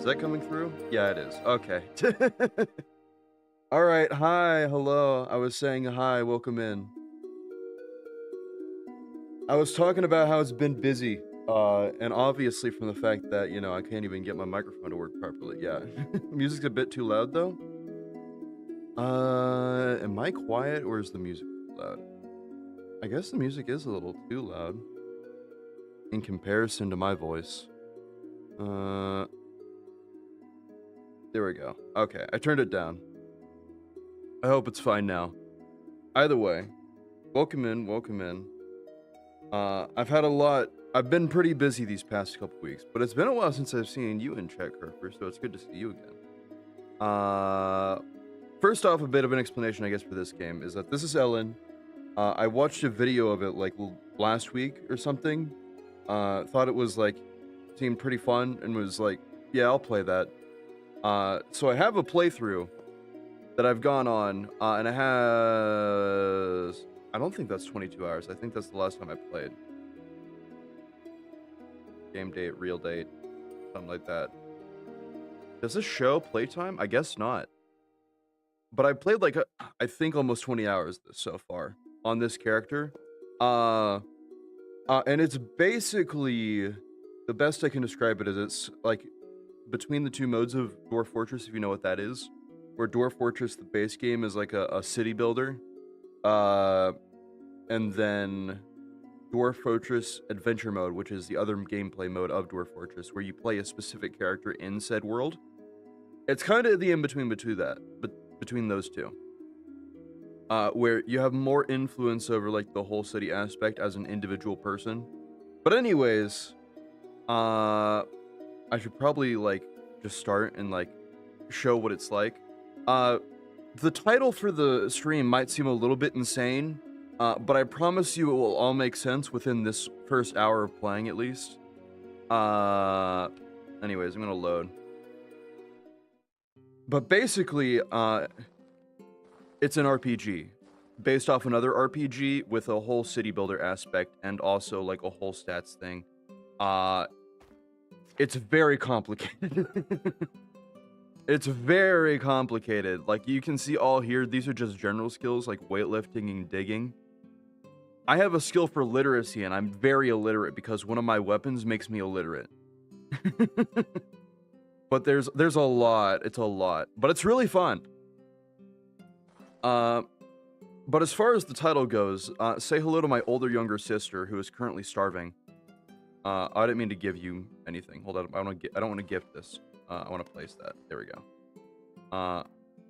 Is that coming through? Yeah, it is. Okay. All right. Hi. Hello. I was saying hi. Welcome in. I was talking about how it's been busy. And obviously from the fact that, I can't even get my microphone to work properly. Yeah. Music's a bit too loud though. Am I quiet or is the music too loud? I guess the music is a little too loud in comparison to my voice. There we go. Okay, I turned it down. I hope it's fine now. Either way, welcome in, welcome in. I've been pretty busy these past couple weeks, but it's been a while since I've seen you in chat, Kirker, so it's good to see you again. First off, a bit of an explanation, I guess, for this game is that this is Elin. I watched a video of it, like, last week or something. Thought it was, like, seemed pretty fun, and was like, yeah, I'll play that. So I have a playthrough that I've gone on, and it has... I don't think that's 22 hours. I think that's the last time I played. Game date, real date, something like that. Does this show playtime? I guess not. But I played like, I think almost 20 hours so far on this character. And it's basically, the best I can describe it is it's like between the two modes of Dwarf Fortress, if you know what that is. Where Dwarf Fortress, the base game, is like a city builder. And then Dwarf Fortress Adventure Mode, which is the other gameplay mode of Dwarf Fortress, where you play a specific character in said world. It's kind of the in-between between those two. Where you have more influence over like the whole city aspect as an individual person. But anyways, I should probably like just start and like show what it's like. The title for the stream might seem a little bit insane, but I promise you it will all make sense within this first hour of playing at least. Anyways, I'm gonna load. But basically, it's an RPG based off another RPG with a whole city builder aspect and also like a whole stats thing. It's very complicated. It's very complicated. Like you can see all here, these are just general skills like weightlifting and digging. I have a skill for literacy and I'm very illiterate because one of my weapons makes me illiterate. But there's a lot, it's a lot, but it's really fun. But as far as the title goes, say hello to my older younger sister who is currently starving. I didn't mean to give you anything. Hold on, I don't want to gift this. I want to place that. There we go.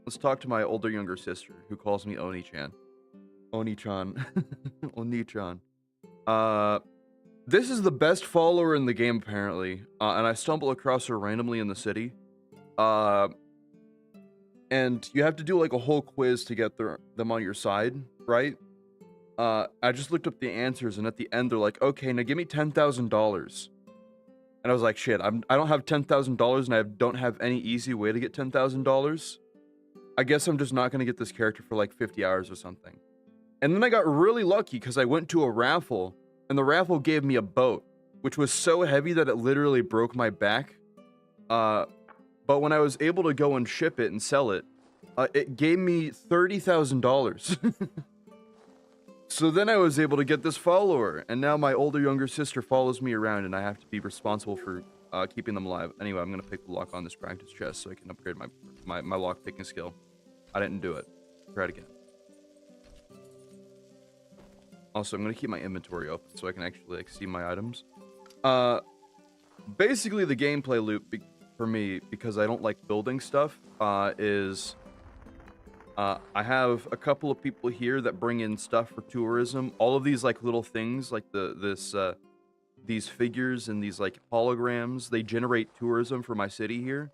Let's talk to my older younger sister who calls me Oni-chan. Oni-chan. Oni-chan. This is the best follower in the game apparently. And I stumble across her randomly in the city. And you have to do like a whole quiz to get them on your side, right? I just looked up the answers and at the end they're like, okay, now give me $10,000. And I was like, shit, I don't have $10,000 and I don't have any easy way to get $10,000. I guess I'm just not going to get this character for like 50 hours or something. And then I got really lucky because I went to a raffle and the raffle gave me a boat, which was so heavy that it literally broke my back. But when I was able to go and ship it and sell it, it gave me $30,000. So then I was able to get this follower, and now my older younger sister follows me around, and I have to be responsible for keeping them alive. Anyway, I'm gonna pick the lock on this practice chest so I can upgrade my lock picking skill. I didn't do it. Try it again. Also, I'm gonna keep my inventory open so I can actually like see my items. Basically, the gameplay loop for me, because I don't like building stuff, is. I have a couple of people here that bring in stuff for tourism. All of these like little things, like these figures and these like holograms, they generate tourism for my city here.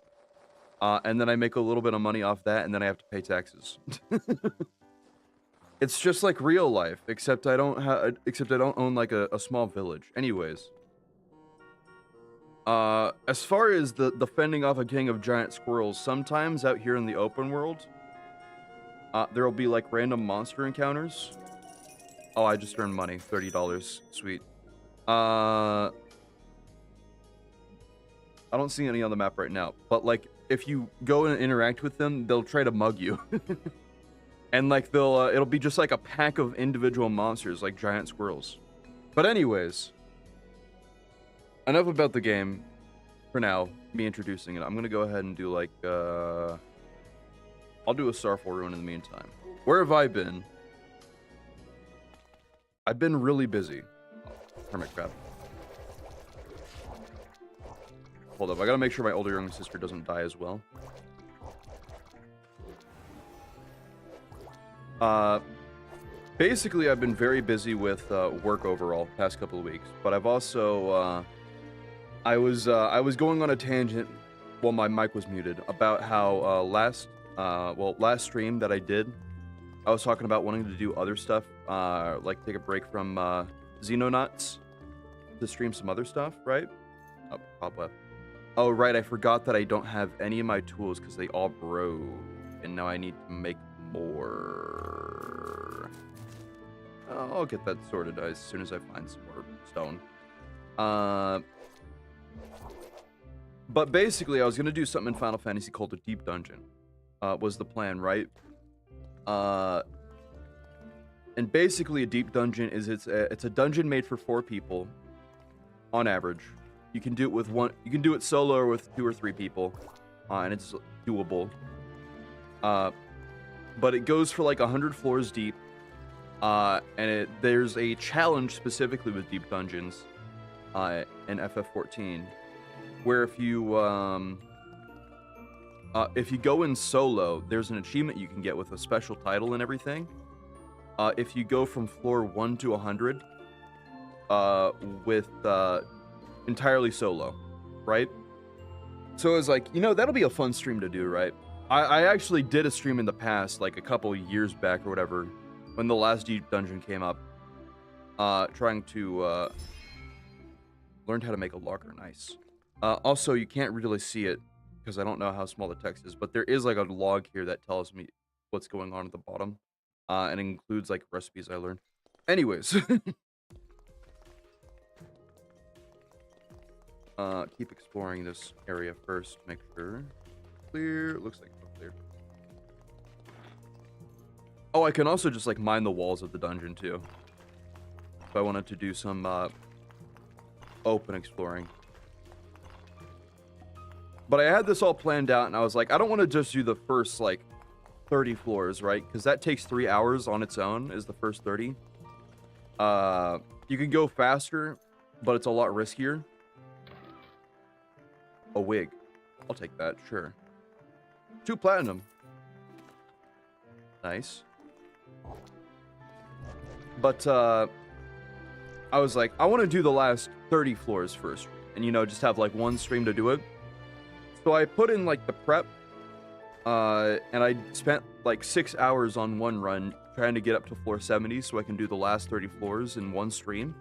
And then I make a little bit of money off that, and then I have to pay taxes. It's just like real life, except I don't own like a small village. Anyways, as far as the fending off a gang of giant squirrels, sometimes out here in the open world. There will be like random monster encounters. Oh, I just earned money, $30. Sweet. I don't see any on the map right now. But like, if you go and interact with them, they'll try to mug you. And like they'll, it'll be just like a pack of individual monsters, like giant squirrels. But anyways, enough about the game for now, me introducing it. I'm gonna go ahead and do like, I'll do a Starfall Ruin in the meantime. Where have I been? I've been really busy. Oh, hermit crab. Hold up, I gotta make sure my older younger sister doesn't die as well. Basically, I've been very busy with work overall past couple of weeks, but I've also I was going on a tangent while my mic was muted about how last stream that I did, I was talking about wanting to do other stuff, like take a break from Xenonauts to stream some other stuff, right? Oh, pop left. Oh, right, I forgot that I don't have any of my tools because they all broke, and now I need to make more. I'll get that sorted as soon as I find some more stone. But basically, I was going to do something in Final Fantasy called a Deep Dungeon, was the plan, right? And basically, a Deep Dungeon is it's a dungeon made for 4 people, on average. You can do it with one. You can do it solo or with 2 or 3 people, and it's doable. But it goes for like 100 floors deep, and there's a challenge specifically with deep dungeons, in FF14, where if you go in solo, there's an achievement you can get with a special title and everything. If you go from floor 1 to 100, with entirely solo, right? So it's like, you know, that'll be a fun stream to do, right? I actually did a stream in the past, like a couple years back or whatever, when the last deep dungeon came up, trying to learn how to make a locker. Nice. Also, you can't really see it because I don't know how small the text is, but there is like a log here that tells me what's going on at the bottom, and includes like recipes I learned. Anyways. Keep exploring this area first. Make sure clear. Looks like it's clear. Oh, I can also just like mine the walls of the dungeon too, if I wanted to do some open exploring. But I had this all planned out, and I was like, I don't want to just do the first like 30 floors, right? Because that takes 3 hours on its own. Is the first 30. You can go faster, but it's a lot riskier. A wig. I'll take that, sure. 2 platinum. Nice. But, I was like, I want to do the last 30 floors first. And, you know, just have, like, one stream to do it. So I put in, like, the prep. And I spent, like, 6 hours on one run trying to get up to floor 70 so I can do the last 30 floors in one stream.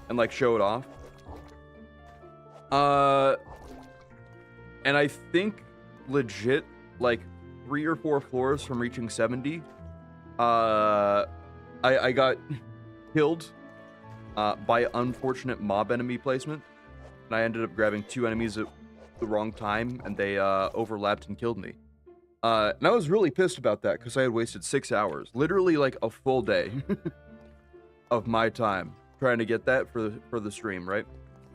And, like, show it off. And I think legit like 3 or 4 floors from reaching 70, I got killed by unfortunate mob enemy placement, and I ended up grabbing 2 enemies at the wrong time, and they overlapped and killed me. And I was really pissed about that because I had wasted 6 hours, literally like a full day of my time trying to get that for the stream, right?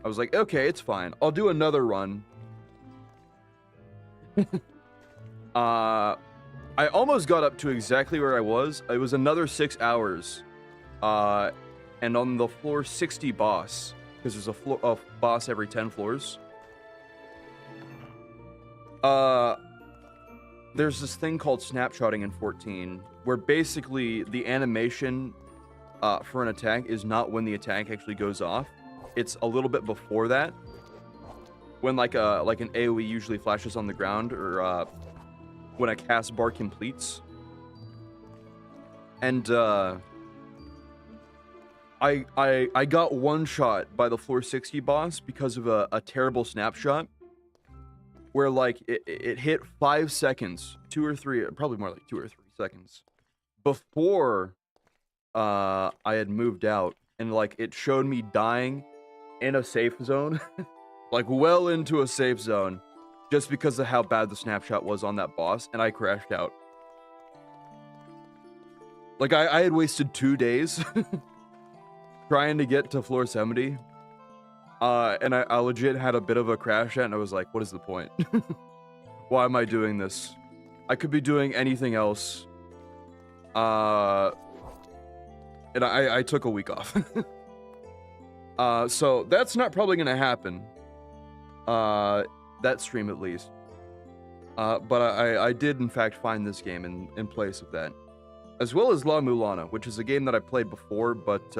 I was like, okay, it's fine. I'll do another run. I almost got up to exactly where I was. It was another 6 hours. And on the floor 60 boss, because there's a boss every 10 floors. There's this thing called snapshotting in 14, where basically the animation for an attack is not when the attack actually goes off. It's a little bit before that, when like an AoE usually flashes on the ground, or when a cast bar completes. And I got one shot by the floor 60 boss because of a terrible snapshot, where like it hit 5 seconds, 2 or 3, probably more like 2 or 3 seconds before I had moved out, and like it showed me dying in a safe zone like well into a safe zone, just because of how bad the snapshot was on that boss, and I crashed out. Like, I had wasted 2 days trying to get to floor 70, and I legit had a bit of a crash at, and I was like, what is the point? Why am I doing this? I could be doing anything else. And I took a week off. So that's not probably gonna happen. That stream at least. But I did in fact find this game in place of that. As well as La Mulana, which is a game that I played before, but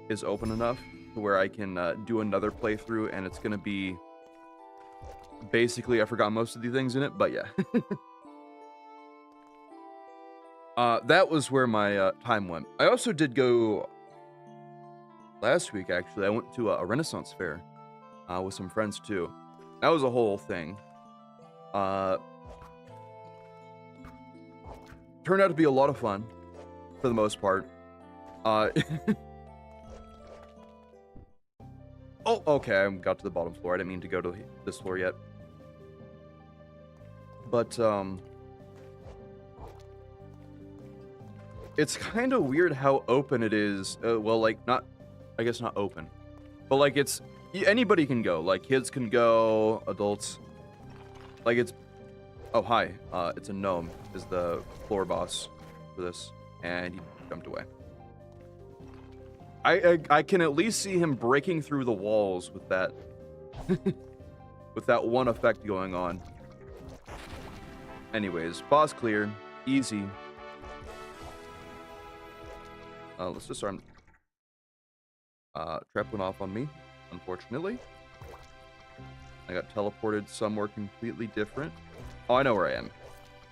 is open enough to where I can do another playthrough, and it's gonna be basically, I forgot most of the things in it, but yeah. That was where my time went. I also did go last week, actually. I went to a Renaissance fair with some friends too. That was a whole thing. Turned out to be a lot of fun, for the most part. Oh, okay, I got to the bottom floor. I didn't mean to go to this floor yet. But, it's kind of weird how open it is. Well, like, I guess not open. But, like, anybody can go. Like, kids can go, adults. Like, oh, hi. It's a gnome, is the floor boss for this. And he jumped away. I can at least see him breaking through the walls with that, with that one effect going on. Anyways, boss cleared. Easy. Let's disarm. Trap went off on me, unfortunately. I got teleported somewhere completely different. Oh, I know where I am.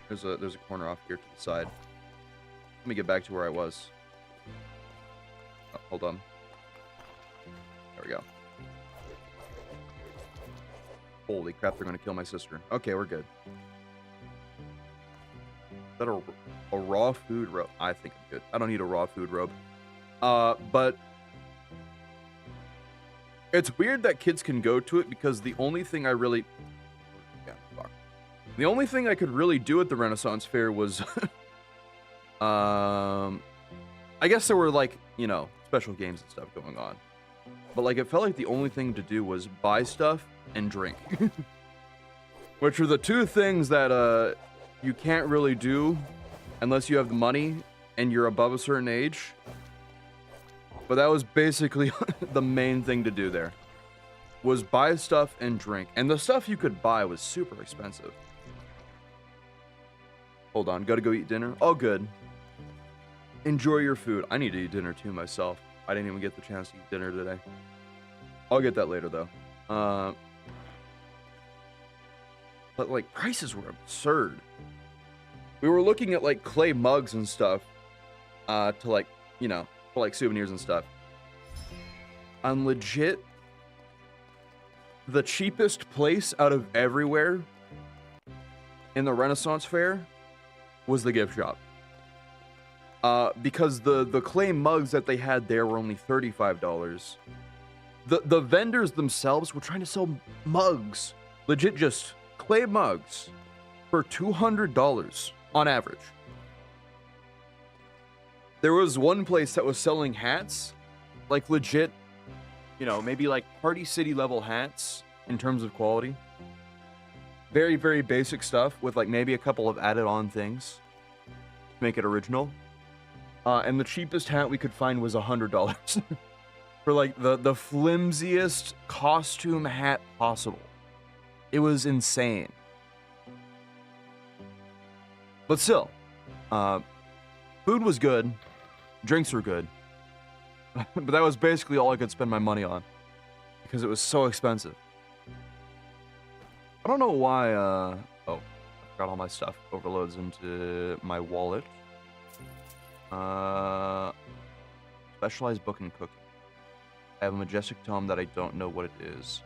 There's a corner off here to the side. Let me get back to where I was. Oh, hold on. There we go. Holy crap, they're gonna kill my sister. Okay, we're good. Is that a raw food robe? I think I'm good. I don't need a raw food robe. But it's weird that kids can go to it, because the only thing I really... Yeah, fuck. The only thing I could really do at the Renaissance Fair was... I guess there were, like, you know, special games and stuff going on. But, like, it felt like the only thing to do was buy stuff and drink. Which are the two things that, you can't really do unless you have the money and you're above a certain age. But that was basically the main thing to do there. Was buy stuff and drink. And the stuff you could buy was super expensive. Hold on, gotta go eat dinner. All good. Enjoy your food. I need to eat dinner too myself. I didn't even get the chance to eat dinner today. I'll get that later though. But like, prices were absurd. We were looking at like clay mugs and stuff to like, you know, for like souvenirs and stuff. I'm legit, the cheapest place out of everywhere in the Renaissance Fair was the gift shop. Because the clay mugs that they had there were only $35. The vendors themselves were trying to sell mugs, legit just clay mugs, for $200 on average. There was one place that was selling hats, like legit, you know, maybe like Party City level hats in terms of quality. Very, very basic stuff with like maybe a couple of added on things to make it original. And the cheapest hat we could find was $100 for like the flimsiest costume hat possible. It was insane. But still, food was good, drinks were good, but that was basically all I could spend my money on because it was so expensive. I don't know why, oh, I forgot all my stuff overloads into my wallet. Specialized book and cooking. I have a majestic tome that I don't know what it is.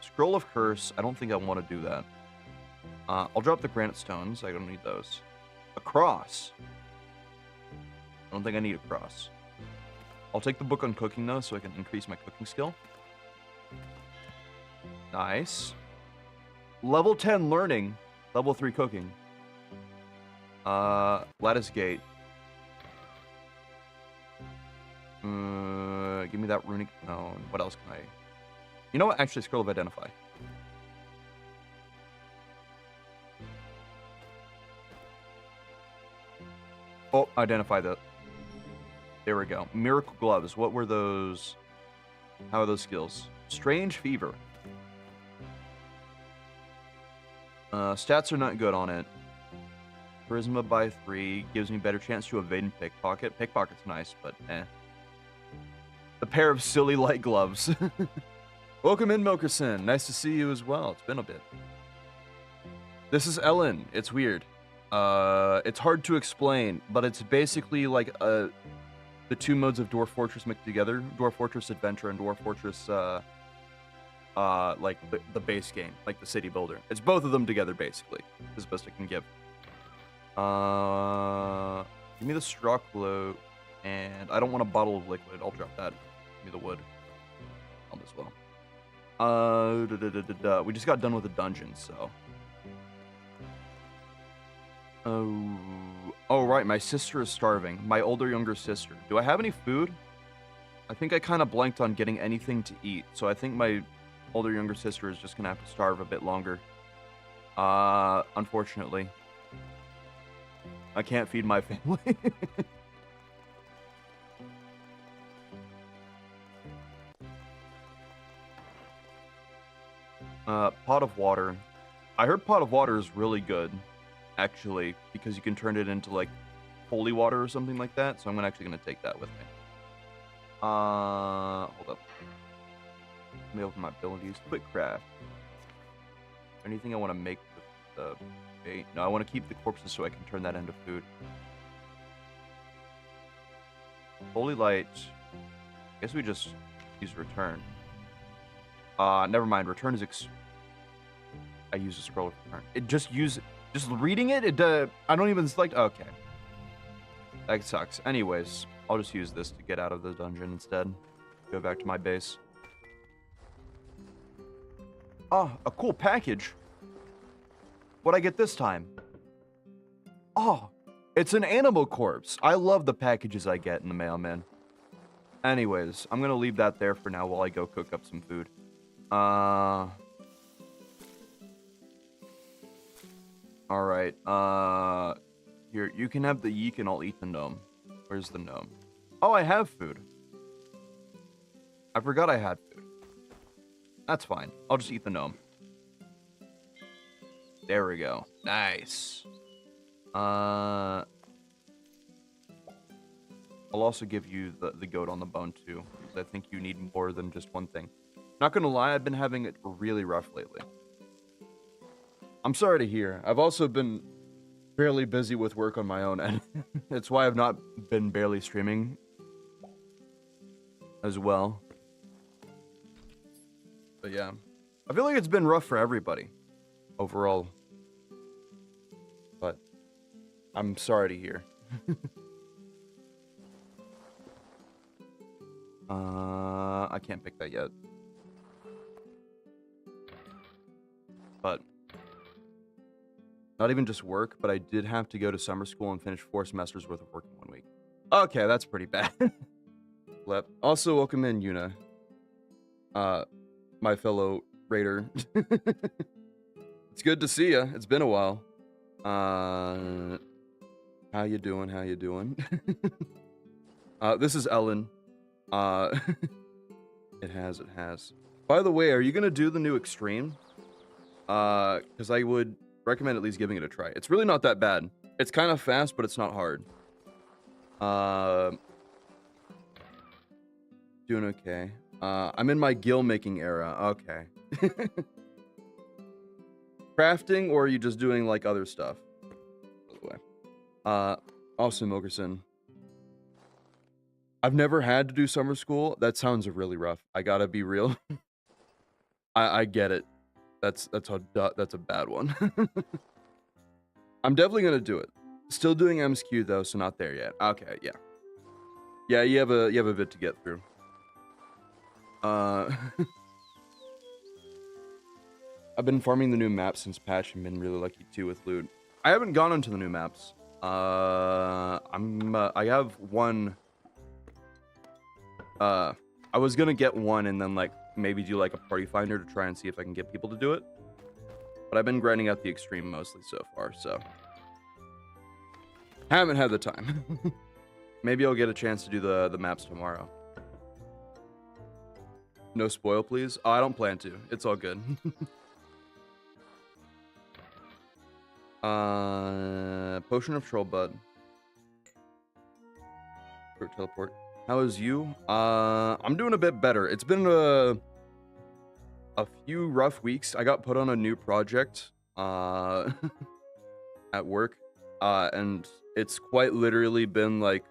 Scroll of Curse, I don't think I want to do that. I'll drop the granite stones, I don't need those. A cross. I don't think I need a cross. I'll take the book on cooking though, so I can increase my cooking skill. Nice. Level 10 learning. Level 3 cooking. Lattice gate. Give me that runic stone. What else can I... You know what? Actually, scroll of identify. Oh, identify that. There we go. Miracle gloves. What were those? How are those skills? Strange fever. Stats are not good on it. Charisma by 3 gives me better chance to evade and pickpocket. Pickpocket's nice, but eh. A pair of silly light gloves. Welcome in, Milkerson. Nice to see you as well. It's been a bit. This is Elin. It's weird. It's hard to explain, but it's basically like the two modes of Dwarf Fortress mixed together. Dwarf Fortress Adventure and Dwarf Fortress, like the base game, like the city builder. It's both of them together, basically, is the best I can give. Give me the straw cloak, and I don't want a bottle of liquid. I'll drop that. Give me the wood. I'll as well. We just got done with the dungeon, so. Oh, right, my sister is starving. My older, younger sister. Do I have any food? I think I kind of blanked on getting anything to eat, so I think my older, younger sister is just gonna have to starve a bit longer. Unfortunately. I can't feed my family. Pot of water. I heard pot of water is really good, actually, because you can turn it into, like, holy water or something like that, so I'm actually gonna take that with me. Hold up. Let me open my abilities. Quick craft. Anything I want to make with the bait? No, I want to keep the corpses so I can turn that into food. Holy light. I guess we just use return. Never mind. Return is I use a scroll of return. It just reading it, I don't even select. Okay. That sucks. Anyways, I'll just use this to get out of the dungeon instead. Go back to my base. Oh, a cool package. What'd I get this time? Oh, it's an animal corpse. I love the packages I get in the mail, man. Anyways, I'm gonna leave that there for now while I go cook up some food. Alright, here, you can have the yeek and I'll eat the gnome. Where's the gnome? Oh, I have food. I forgot I had food. That's fine. I'll just eat the gnome. There we go. Nice. I'll also give you the goat on the bone too, because I think you need more than just one thing. Not gonna lie, I've been having it really rough lately. I'm sorry to hear. I've also been fairly busy with work on my own end. That's why I've not been barely streaming as well. But yeah, I feel like it's been rough for everybody overall. But I'm sorry to hear. I can't pick that yet. But not even just work, but I did have to go to summer school and finish 4 semesters worth of work in 1 week. Okay, that's pretty bad. Lep. Also, welcome in, Yuna. My fellow raider. It's good to see you. It's been a while. How you doing? How you doing? This is Elin. It has. By the way, are you gonna do the new extreme? Because I would recommend at least giving it a try. It's really not that bad. It's kind of fast, but it's not hard. Doing okay. I'm in my gill making era. Okay. Crafting, or are you just doing like other stuff? By the way. Also, Milkerson. I've never had to do summer school. That sounds really rough. I gotta be real. I get it. That's a bad one. I'm definitely gonna do it. Still doing MSQ though, so not there yet. Okay, yeah. Yeah, you have a bit to get through. I've been farming the new map since patch and been really lucky too with loot. I haven't gone onto the new maps. I have one. I was gonna get one and then like maybe do like a party finder to try and see if I can get people to do it. But I've been grinding out the extreme mostly so far, so haven't had the time. Maybe I'll get a chance to do the maps tomorrow. No spoil, please. Oh, I don't plan to. It's all good. Potion of Troll Bud. Short teleport. How is you? I'm doing a bit better. It's been a few rough weeks. I got put on a new project at work, and it's quite literally been like,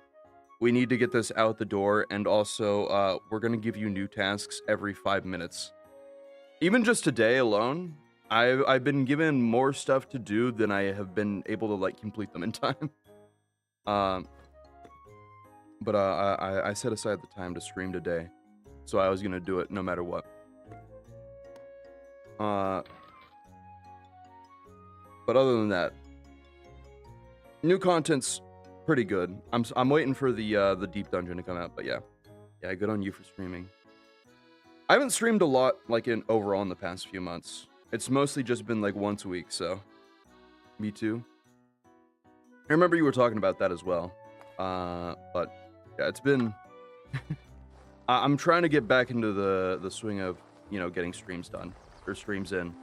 we need to get this out the door, and also we're gonna give you new tasks every 5 minutes. Even just today alone, I've been given more stuff to do than I have been able to like complete them in time. But I set aside the time to stream today, so I was gonna do it no matter what. But other than that, new content's pretty good. I'm waiting for the deep dungeon to come out, but yeah, good on you for streaming. I haven't streamed a lot like overall in the past few months. It's mostly just been like once a week, so me too. I remember you were talking about that as well, but yeah, it's been. I'm trying to get back into the swing of getting streams done or streams in.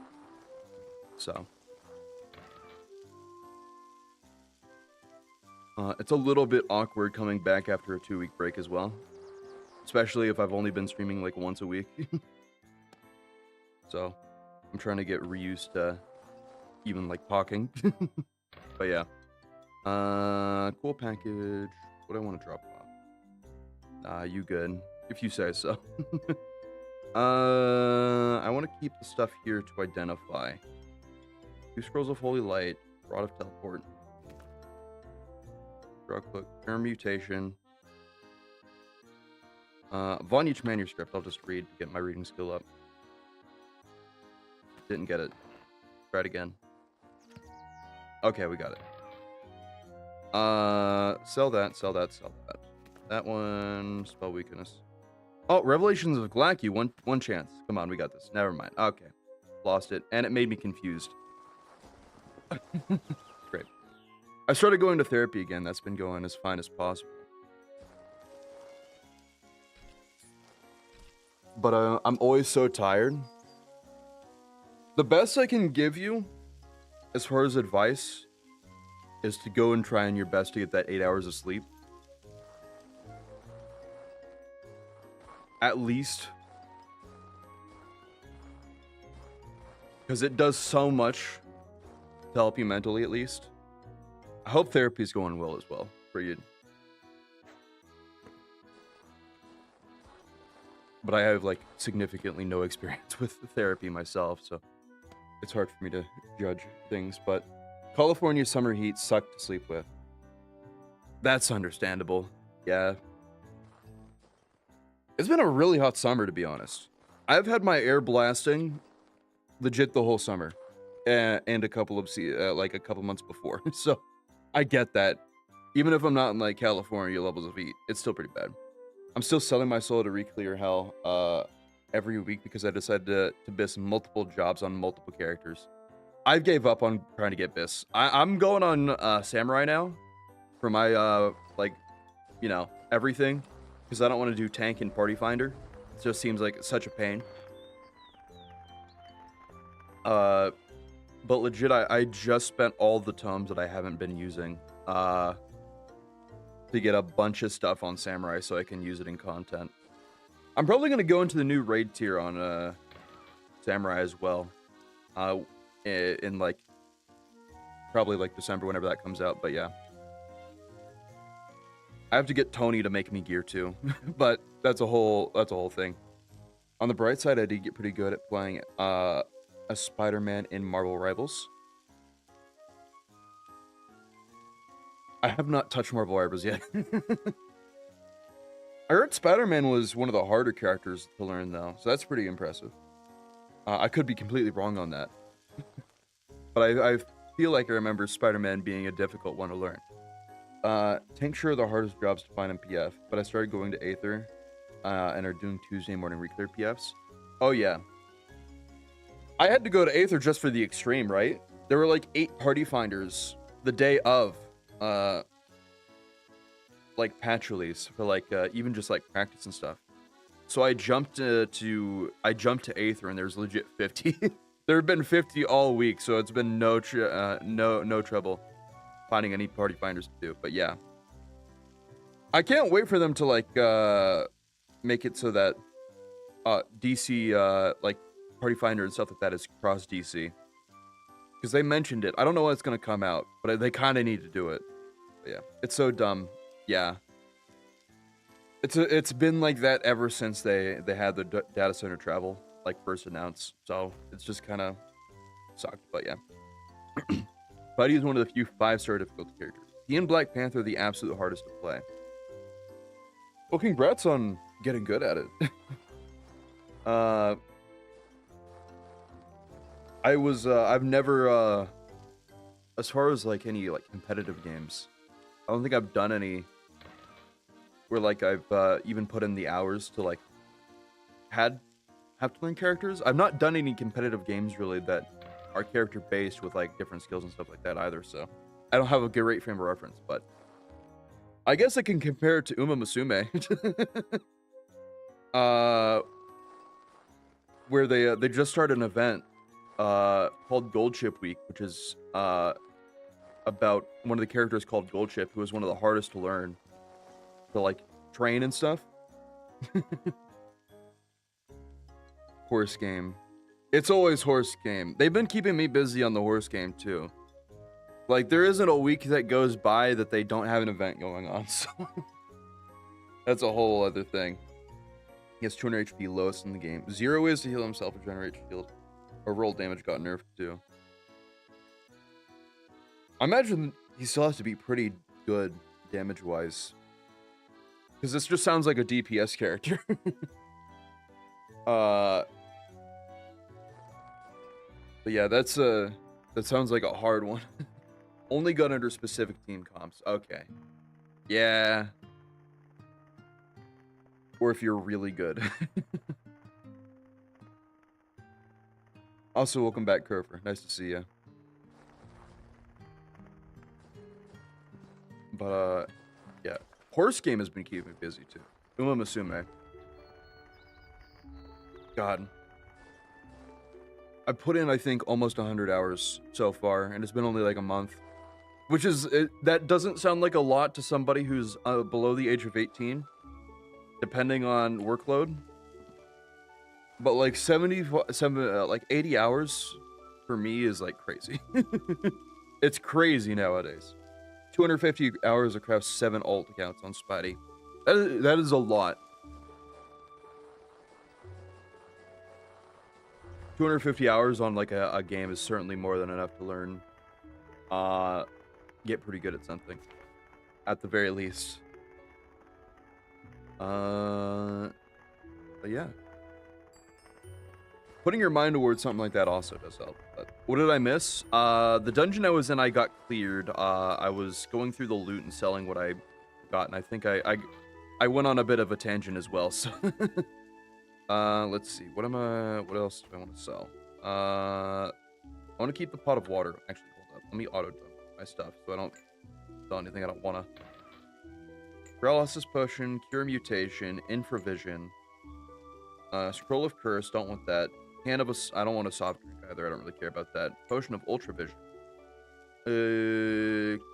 So it's a little bit awkward coming back after a 2-week break as well, especially if I've only been streaming like once a week. So I'm trying to get reused to even like talking. But yeah, cool package. What do I want to drop off? You good? If you say so. I want to keep the stuff here to identify. 2 scrolls of holy light, rod of teleport, drug hook, mutation. Von each manuscript. I'll just read to get my reading skill up. Didn't get it. Try it again. Okay, we got it. Sell that, sell that, sell that. That one, spell weakness. Oh, Revelations of Glaaki, one chance. Come on, we got this. Never mind. Okay. Lost it, and it made me confused. Great. I started going to therapy again. That's been going as fine as possible. But I'm always so tired. The best I can give you, as far as advice, is to go and try your best to get that 8 hours of sleep. At least. Because it does so much to help you mentally, at least. I hope therapy's going well as well for you. But I have like significantly no experience with therapy myself, so it's hard for me to judge things. But California summer heat sucked to sleep with. That's understandable. Yeah. It's been a really hot summer, to be honest. I've had my air blasting legit the whole summer, and a couple of like a couple months before. So I get that. Even if I'm not in like California levels of heat, it's still pretty bad. I'm still selling my soul to re-clear hell every week because I decided to BIS multiple jobs on multiple characters. I gave up on trying to get BIS. I'm going on Samurai now for my everything. Because I don't want to do tank and party finder. It just seems like such a pain. But legit, I just spent all the tomes that I haven't been using to get a bunch of stuff on Samurai so I can use it in content. I'm probably going to go into the new raid tier on Samurai as well. In like probably like December, whenever that comes out. But yeah. I have to get Tony to make me gear too, but that's a whole thing. On the bright side, I did get pretty good at playing a Spider-Man in Marvel Rivals. I have not touched Marvel Rivals yet. I heard Spider-Man was one of the harder characters to learn, though, so that's pretty impressive. I could be completely wrong on that. But I feel like I remember Spider-Man being a difficult one to learn. Tincture are the hardest jobs to find in PF, but I started going to Aether, and are doing Tuesday morning reclear PFs. Oh, yeah. I had to go to Aether just for the extreme, right? There were like 8 party finders the day of, like patch release for like even just like practice and stuff. So I jumped to Aether and there's legit 50. There have been 50 all week, so it's been no trouble finding any party finders to do. But yeah, I can't wait for them to like make it so that DC like party finder and stuff like that is cross DC, because they mentioned it. I don't know when it's gonna come out, but they kind of need to do it. But yeah, it's so dumb. Yeah, it's been like that ever since they had the data center travel like first announced. So it's just kind of sucked. But yeah, Buddy is one of the few 5-star difficulty characters. He and Black Panther are the absolute hardest to play. Well, congrats on getting good at it. I've never as far as like any like competitive games, I don't think I've done any where like I've even put in the hours to like have to learn characters. I've not done any competitive games really that are character based with like different skills and stuff like that either, so I don't have a great frame of reference, but I guess I can compare it to Uma Musume. Where they just started an event called Gold Chip Week, which is about one of the characters called Gold Chip, who is one of the hardest to learn to like train and stuff. Horse game. It's always horse game. They've been keeping me busy on the horse game too. Like there isn't a week that goes by that they don't have an event going on, so that's a whole other thing. He has 200 HP, lowest in the game. 0 is to heal himself or generate shield. Overall damage got nerfed too. I imagine he still has to be pretty good damage-wise, because this just sounds like a DPS character. But yeah, that sounds like a hard one. Only gun under specific team comps. Okay. Yeah. Or if you're really good. Also, welcome back, Kerfer. Nice to see you. But, yeah. Horse game has been keeping me busy, too. Uma Musume. God. I put in, I think, almost 100 hours so far, and it's been only like a month. Which is, that doesn't sound like a lot to somebody who's below the age of 18, depending on workload. But like 80 hours for me is like crazy. It's crazy nowadays. 250 hours across 7 alt accounts on Spidey. That is a lot. 250 hours on like a game is certainly more than enough to learn. Get pretty good at something. At the very least. But yeah. Putting your mind towards something like that also does help. But what did I miss? The dungeon I was in, I got cleared. I was going through the loot and selling what I got, and I think I went on a bit of a tangent as well. So, let's see. What else do I want to sell? I want to keep the pot of water. Actually, hold up. Let me auto dump my stuff so I don't sell anything I don't want to. Paralysis potion, cure mutation, infravision, scroll of curse. Don't want that. Can of I don't want a soft drink either. I don't really care about that. Potion of ultravision.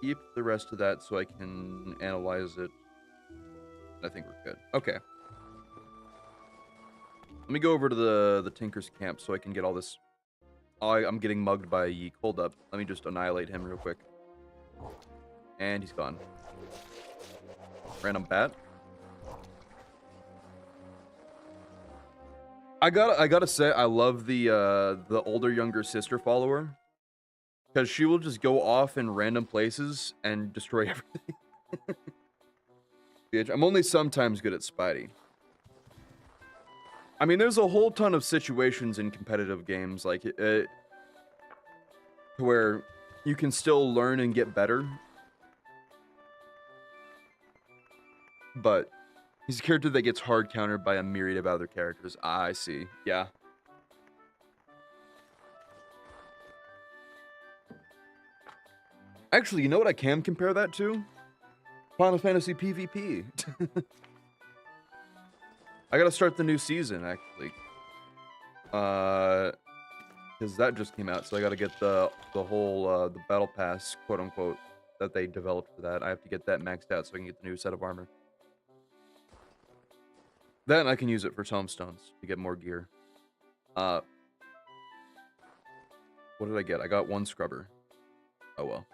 Keep the rest of that so I can analyze it. I think we're good. Okay. Let me go over to the Tinker's camp so I can get all this. Oh, I'm getting mugged by a Yeek. Hold up. Let me just annihilate him real quick. And he's gone. Random bat. I gotta say, I love the older younger sister follower, because she will just go off in random places and destroy everything. Bitch, I'm only sometimes good at Spidey. I mean, there's a whole ton of situations in competitive games, like, where you can still learn and get better. But he's a character that gets hard countered by a myriad of other characters. I see. Yeah. Actually, you know what I can compare that to? Final Fantasy PvP. I gotta start the new season, actually. Because that just came out, so I gotta get the whole, the battle pass, quote-unquote, that they developed for that. I have to get that maxed out so I can get the new set of armor. Then I can use it for tomestones to get more gear. What did I get? I got 1 scrubber. Oh well.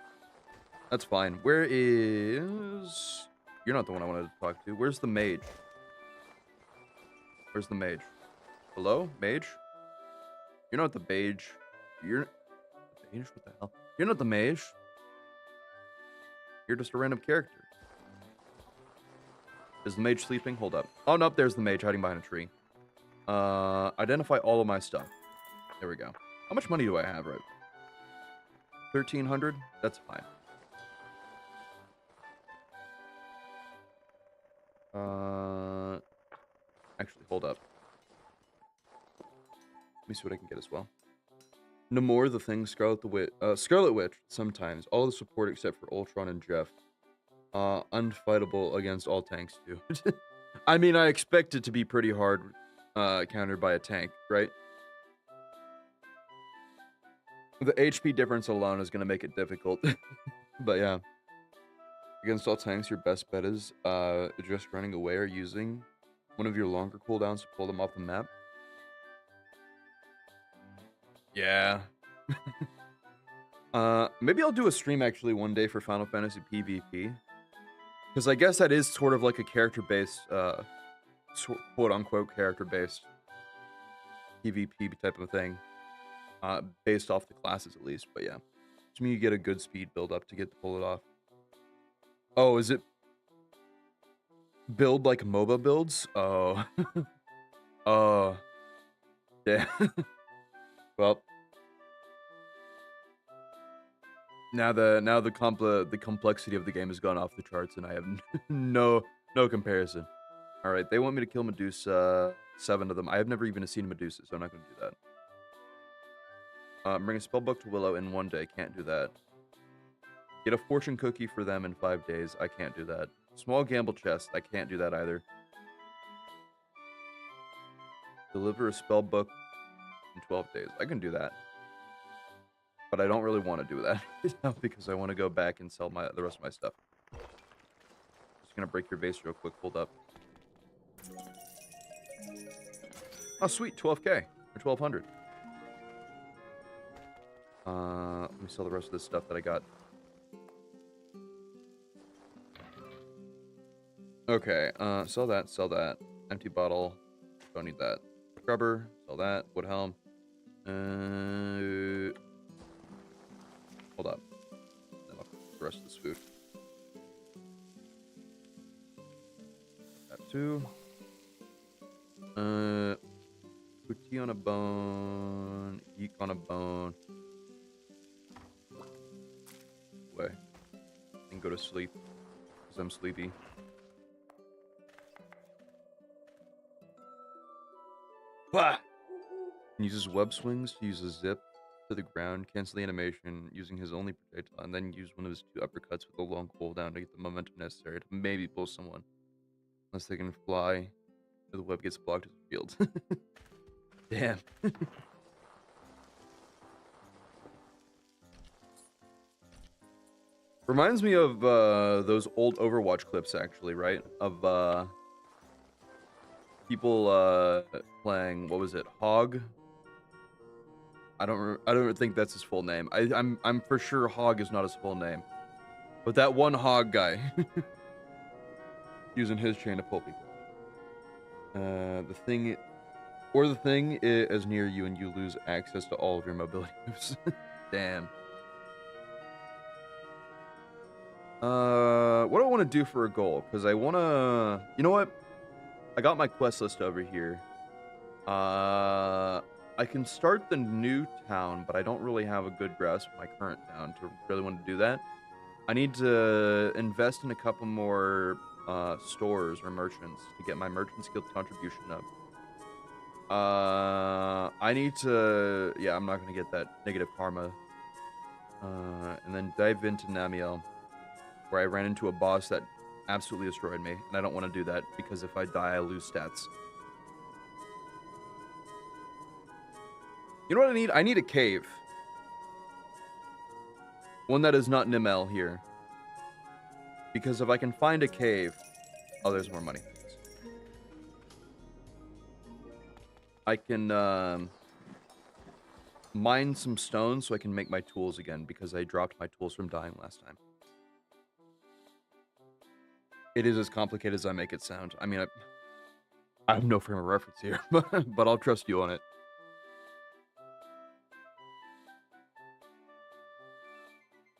That's fine. Where is... You're not the one I wanted to talk to. Where's the mage? Where's the mage? Hello? Mage? You're not the mage. You're... The mage? What the hell? You're not the mage. You're just a random character. Is the mage sleeping? Hold up. Oh, no, there's the mage hiding behind a tree. Identify all of my stuff. There we go. How much money do I have, right? 1,300? That's fine. Actually, hold up. Let me see what I can get as well. No more the thing, Scarlet Witch, sometimes. All the support except for Ultron and Jeff. Unfightable against all tanks, too. I mean, I expect it to be pretty hard, countered by a tank, right? The HP difference alone is going to make it difficult. But yeah. Against all tanks, your best bet is just running away or using one of your longer cooldowns to pull them off the map. Yeah. Maybe I'll do a stream actually one day for Final Fantasy PvP. Because I guess that is sort of like a character-based, quote-unquote character-based PvP type of thing. Based off the classes at least, but yeah. To me, you get a good speed build-up to pull it off. Oh, is it build like MOBA builds? Oh. Oh. Yeah. Well. Now the complexity of the game has gone off the charts, and I have no comparison. All right, they want me to kill Medusa, 7 of them. I have never even seen Medusa, so I'm not going to do that. Bring a spellbook to Willow in 1 day. Can't do that. Get a fortune cookie for them in 5 days. I can't do that. Small gamble chest. I can't do that either. Deliver a spellbook in 12 days. I can do that. But I don't really want to do that because I want to go back and sell the rest of my stuff. Just gonna break your vase real quick. Hold up. Oh, sweet. 12k or 1,200. Let me sell the rest of this stuff that I got. Okay, sell that. Empty bottle, don't need that. Scrubber, sell that. Wood helm. Hold up. Then I'll put the rest of this food. That too. Put tea on a bone. Eek on a bone. Way. And go to sleep. Because I'm sleepy. Bah! Uses web swings to use a zip to the ground, cancel the animation using his only projectile, and then use one of his 2 uppercuts with a long cooldown to get the momentum necessary to maybe pull someone. Unless they can fly, or the web gets blocked as a field. Damn. Reminds me of those old Overwatch clips, actually, right? Of people playing, what was it, Hog? I don't think that's his full name. I'm for sure Hog is not his full name. But that one Hog guy using his chain to pull people. The thing is near you and you lose access to all of your mobility moves. Damn. What do I want to do for a goal? Because I want to... You know what? I got my quest list over here. I can start the new town, but I don't really have a good grasp of my current town to really want to do that. I need to invest in a couple more stores or merchants to get my merchant skill contribution up. I need to... Yeah, I'm not going to get that negative karma. And then dive into Namiel, where I ran into a boss that absolutely destroyed me, and I don't want to do that, because if I die, I lose stats. You know what I need? I need a cave. One that is not Nimel here. Because if I can find a cave... Oh, there's more money. I can mine some stones so I can make my tools again, because I dropped my tools from dying last time. It is as complicated as I make it sound. I mean, I have no frame of reference here, but I'll trust you on it.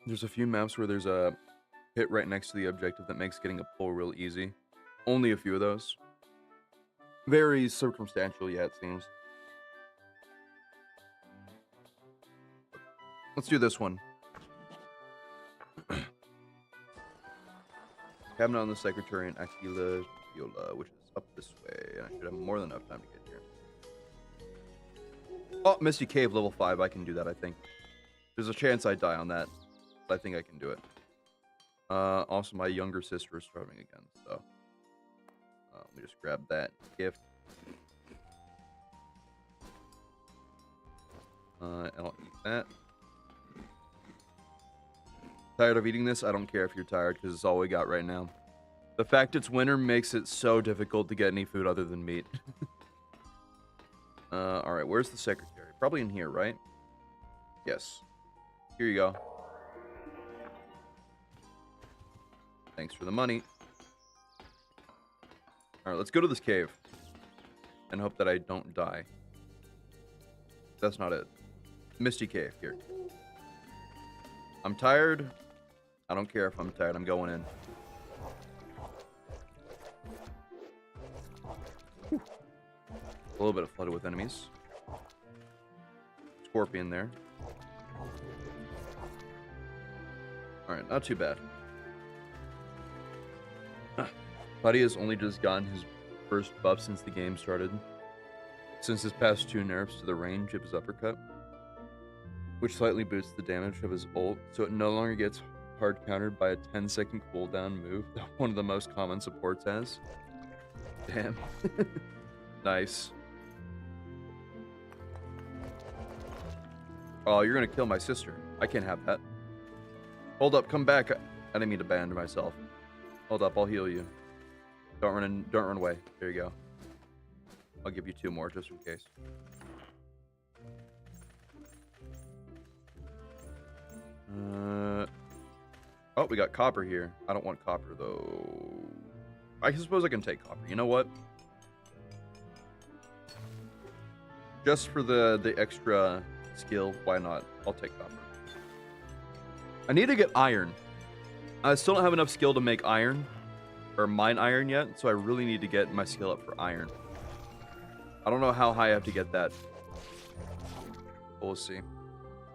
There's a few maps where there's a pit right next to the objective that makes getting a pull real easy. Only a few of those. Very circumstantial, yeah, it seems. Let's do this one. Cabinet on the Secretary and Aquila Viola, which is up this way. And I should have more than enough time to get here. Oh, Misty Cave, level 5. I can do that, I think. There's a chance I die on that. I think I can do it. Also, my younger sister is starving again, so let me just grab that gift. And I'll eat that. Tired of eating this? I don't care if you're tired, because it's all we got right now. The fact it's winter makes it so difficult to get any food other than meat. Alright, where's the secretary? Probably in here, right? Yes. Here you go. Thanks for the money. Alright, let's go to this cave. And hope that I don't die. That's not it. Misty Cave, here. I'm tired. I don't care if I'm tired. I'm going in. Whew. A little bit of flooded with enemies. Scorpion there. Alright, not too bad. Buddy has only just gotten his first buff since the game started. Since his past 2 nerfs to the range of his uppercut, which slightly boosts the damage of his ult, so it no longer gets hard countered by a 10-second cooldown move that one of the most common supports has. Damn. Nice. Oh, you're gonna kill my sister. I can't have that. Hold up, come back. I didn't mean to ban myself. Hold up, I'll heal you. Don't run away. There you go. I'll give you 2 more just in case. Oh, we got copper here. I don't want copper though. I suppose I can take copper. You know what? Just for the extra skill, why not? I'll take copper. I need to get iron. I still don't have enough skill to make iron or mine iron yet, so I really need to get my skill up for iron. I don't know how high I have to get that. But we'll see.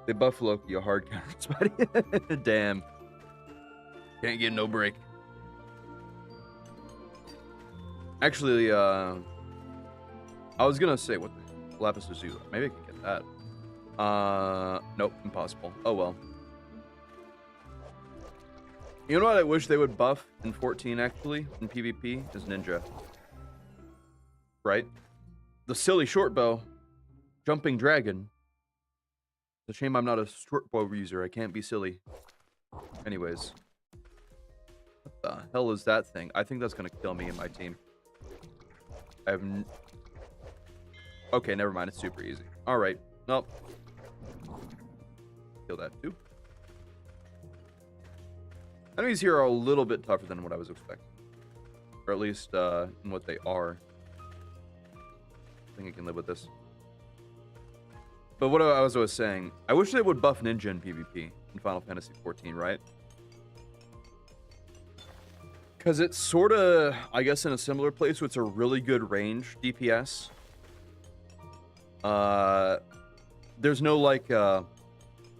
They buff Loki a hard counter spotty. Damn. Can't get no break. Actually, I was gonna say, what the Lapis Lazuli. Maybe I can get that. Nope, impossible. Oh well. You know what I wish they would buff in 14 actually, in PvP, is Ninja. Right? The silly short bow. Jumping dragon. It's a shame I'm not a short bow user. I can't be silly. Anyways. What the hell is that thing? I think that's gonna kill me and my team. I have okay, never mind. It's super easy. Alright. Nope. Kill that too. Enemies here are a little bit tougher than what I was expecting. Or at least in what they are. I think I can live with this. But what I was saying, I wish they would buff Ninja in PvP in Final Fantasy XIV, right? Because it's sort of, I guess, in a similar place, so it's a really good range DPS. There's no, like, you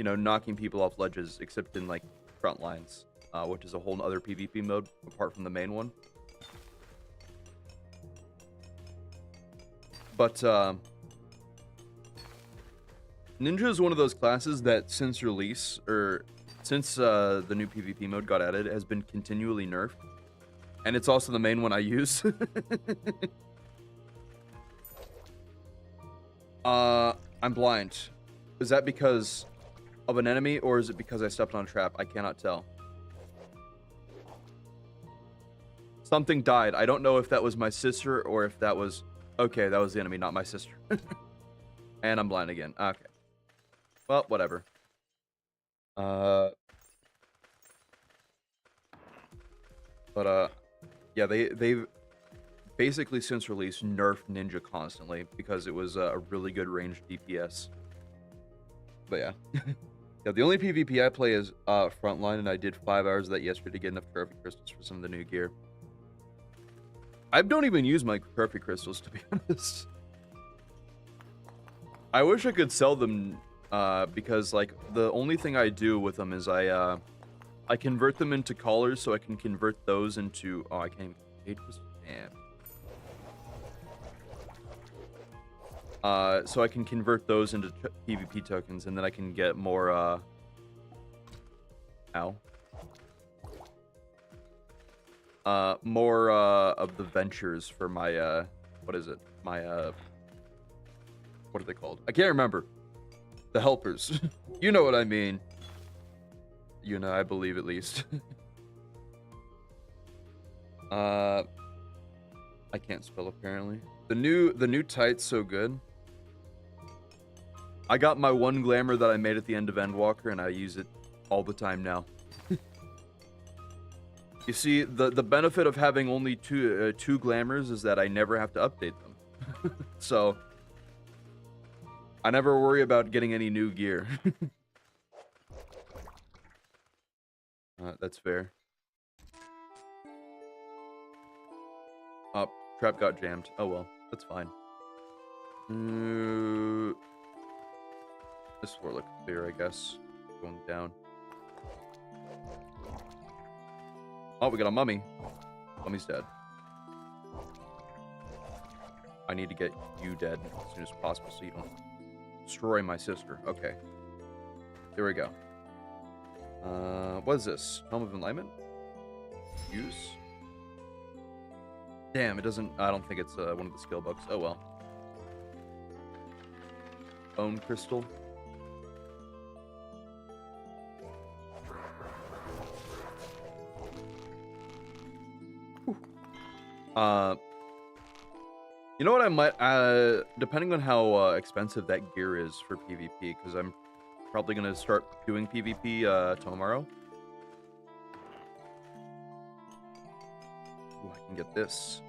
know, knocking people off ledges, except in, like, front lines, which is a whole other PvP mode, apart from the main one. But, Ninja is one of those classes that since release, or since the new PvP mode got added, has been continually nerfed. And it's also the main one I use. I'm blind. Is that because of an enemy, or is it because I stepped on a trap? I cannot tell. Something died. I don't know if that was my sister, or if that was... Okay, that was the enemy, not my sister. And I'm blind again. Okay. Well, whatever. Yeah, they've basically since release nerfed Ninja constantly because it was a really good range DPS. But yeah. Yeah, the only PvP I play is Frontline, and I did 5 hours of that yesterday to get enough trophy crystals for some of the new gear. I don't even use my trophy crystals, to be honest. I wish I could sell them because, like, the only thing I do with them is I convert them into collars, so I can convert those into... Oh, I can't even... Damn. So I can convert those into PvP tokens, and then I can get more, more, of the ventures for my, what is it? My, what are they called? I can't remember. The helpers. You know what I mean. You know, I believe at least. I can't spell apparently. The new tight's so good. I got my one glamour that I made at the end of Endwalker, and I use it all the time now. You see, the benefit of having only two glamours is that I never have to update them. So I never worry about getting any new gear. That's fair. Oh, trap got jammed. Oh well, that's fine. This floor looks clear, I guess. Going down. Oh, we got a mummy. Mummy's dead. I need to get you dead as soon as possible so you don't destroy my sister. Okay. There we go. What is this? Helm of Enlightenment? Use? Damn, it doesn't... I don't think it's one of the skill books. Oh, well. Bone Crystal. You know what I might... depending on how expensive that gear is for PvP, because I'm probably going to start doing PvP tomorrow. Ooh, I can get this.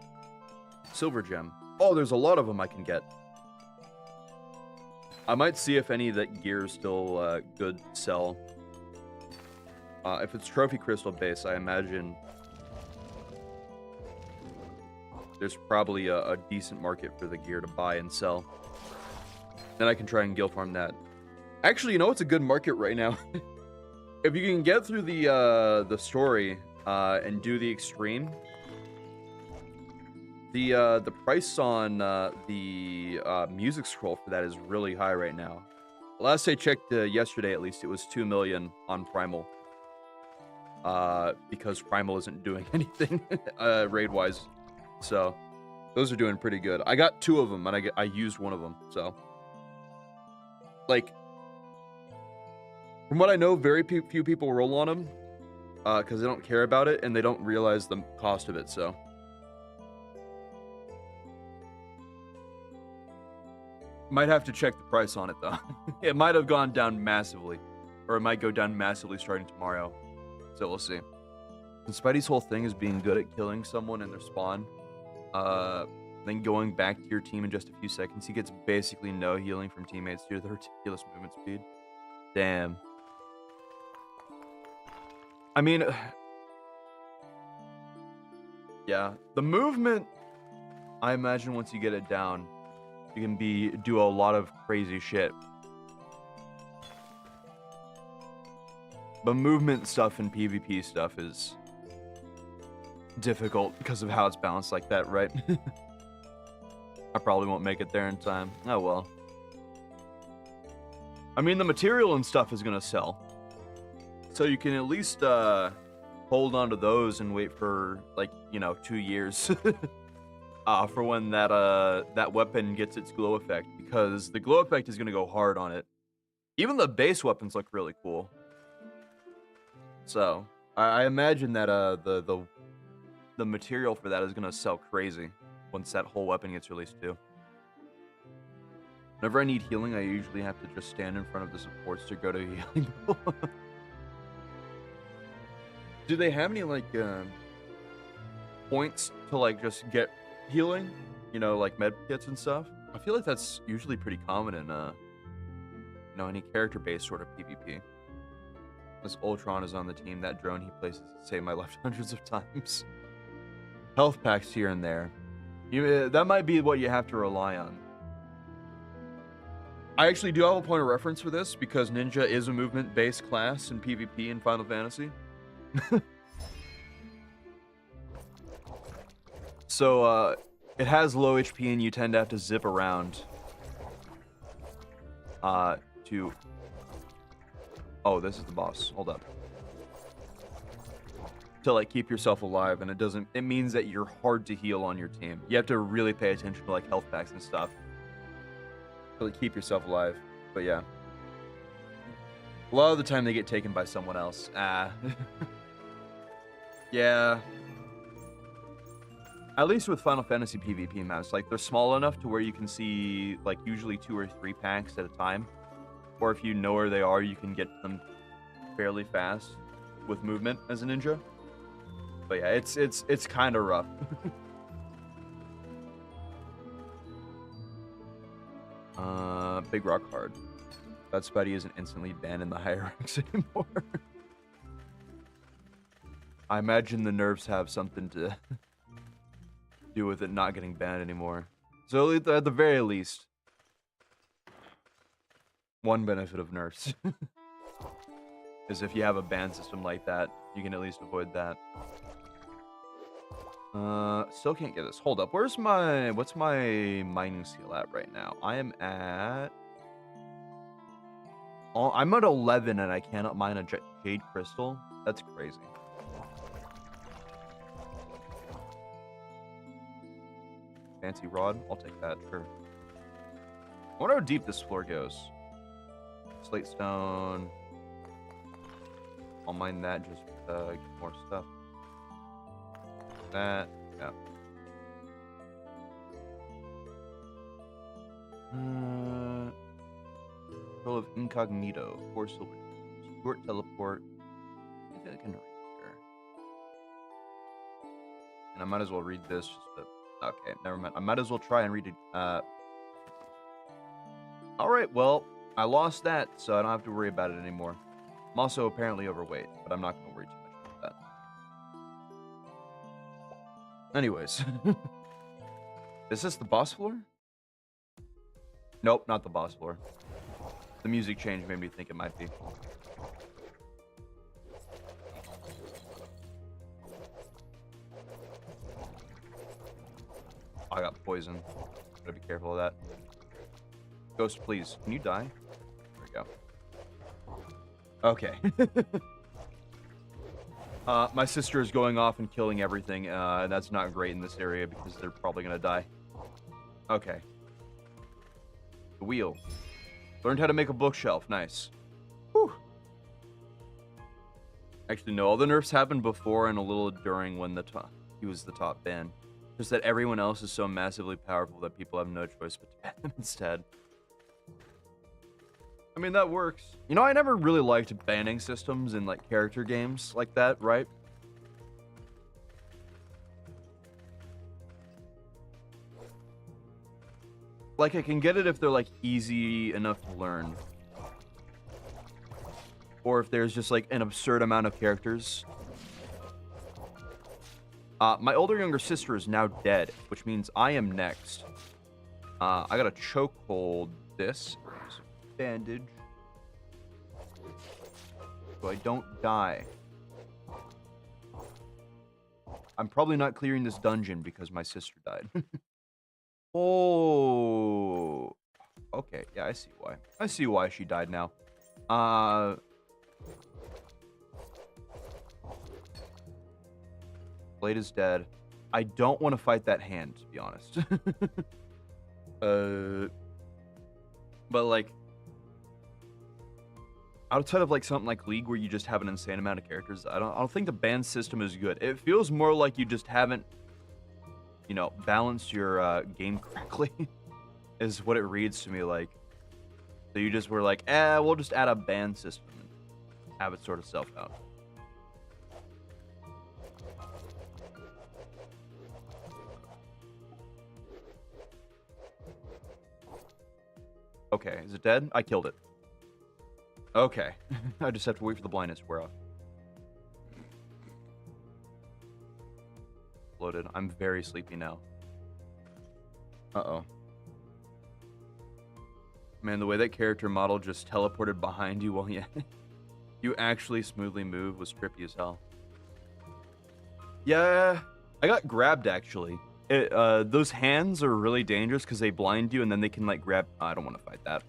Silver gem. Oh, there's a lot of them I can get. I might see if any of that gear is still good to sell. If it's trophy crystal based, I imagine there's probably a decent market for the gear to buy and sell. Then I can try and guild farm that. Actually, you know what's a good market right now? If you can get through the story and do the extreme, the price on the music scroll for that is really high right now. Last I checked, yesterday at least, it was 2 million on Primal. Because Primal isn't doing anything raid-wise. So, those are doing pretty good. I got 2 of them, and I used one of them, so. Like, from what I know, very few people roll on them, because they don't care about it, and they don't realize the cost of it, so. Might have to check the price on it, though. It might have gone down massively, or it might go down massively starting tomorrow, so we'll see. And Spidey's whole thing is being good at killing someone in their spawn. Then going back to your team in just a few seconds. He gets basically no healing from teammates due to the ridiculous movement speed. Damn. I mean, Yeah, the movement, I imagine once you get it down, you can do a lot of crazy shit. But movement stuff and PvP stuff is difficult because of how it's balanced like that, right? I probably won't make it there in time. Oh well. I mean, the material and stuff is gonna sell, so you can at least hold on to those and wait for, like, you know, 2 years for when that weapon gets its glow effect, because the glow effect is gonna go hard on it. Even the base weapons look really cool. So I imagine that the material for that is gonna sell crazy once that whole weapon gets released too. Whenever I need healing, I usually have to just stand in front of the supports to go to healing. Do they have any, like, points to, like, just get healing? You know, like med kits and stuff? I feel like that's usually pretty common in, you know, any character-based sort of PvP. This Ultron is on the team. That drone he places saved my life hundreds of times. Health packs here and there. That might be what you have to rely on. I actually do have a point of reference for this, because Ninja is a movement-based class in PvP in Final Fantasy. So, it has low HP, and you tend to have to zip around to... Oh, this is the boss. Hold up. To, like, keep yourself alive, and it means that you're hard to heal on your team. You have to really pay attention to, like, health packs and stuff to, like, keep yourself alive. But yeah, a lot of the time they get taken by someone else. Yeah. At least with Final Fantasy PvP maps, like, they're small enough to where you can see, like, usually 2 or 3 packs at a time. Or if you know where they are, you can get them fairly fast with movement as a ninja. But yeah, it's kind of rough. Big Rock Hard. That Spidey isn't instantly banned in the higher ranks anymore. I imagine the nerfs have something to do with it not getting banned anymore. So at the very least, one benefit of nerfs is if you have a ban system like that, you can at least avoid that. Still can't get this. Hold up. What's my mining seal at right now? I'm at 11 and I cannot mine a jade crystal. That's crazy. Fancy rod. I'll take that. Sure. I wonder how deep this floor goes. Slate stone. I'll mine that just get more stuff. That, yeah. Control of Incognito, 4 silver. Short teleport. I think I can read here. And I might as well read this just to... Okay, never mind. I might as well try and read it. Alright, well, I lost that, so I don't have to worry about it anymore. I'm also apparently overweight, but I'm not going to worry too much about that. Anyways. Is this the boss floor? Nope, not the boss floor. The music change made me think it might be. I got poison. Gotta be careful of that. Ghost, please. Can you die? There we go. Okay. My sister is going off and killing everything. That's not great in this area because they're probably gonna die. Okay. The wheel. Learned how to make a bookshelf. Nice. Whew. Actually, no. All the nerfs happened before and a little during when he was the top ban. Just that everyone else is so massively powerful that people have no choice but to ban them instead. I mean, that works. You know, I never really liked banning systems in, like, character games like that, right? Like, I can get it if they're, like, easy enough to learn. Or if there's just, like, an absurd amount of characters. My older younger sister is now dead, which means I am next. I got a chokehold. This bandage, so I don't die. I'm probably not clearing this dungeon because my sister died. Oh, okay. Yeah, I see why. I see why she died now. Blade is dead. I don't want to fight that hand, to be honest. But like, outside of like something like League where you just have an insane amount of characters, I don't think the ban system is good. It feels more like you just haven't, you know, balanced your game correctly, is what it reads to me like. So you just were like, we'll just add a ban system and have it sort of self out. Okay, is it dead? I killed it. Okay. I just have to wait for the blindness to wear off. Loaded. I'm very sleepy now. Uh-oh. Man, the way that character model just teleported behind you while you actually smoothly move was trippy as hell. Yeah, I got grabbed actually. Those hands are really dangerous because they blind you and then they can like grab. I don't want to fight that.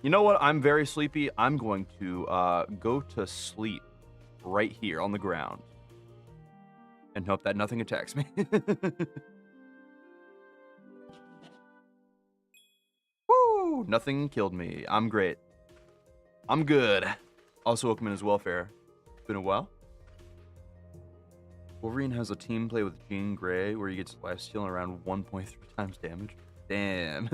You know what? I'm very sleepy. I'm going to go to sleep right here on the ground and hope that nothing attacks me. Woo! Nothing killed me. I'm great. I'm good. Also, welcome in his welfare. Been a while. Wolverine has a team play with Jean Grey where he gets lifesteal around 1.3 times damage. Damn.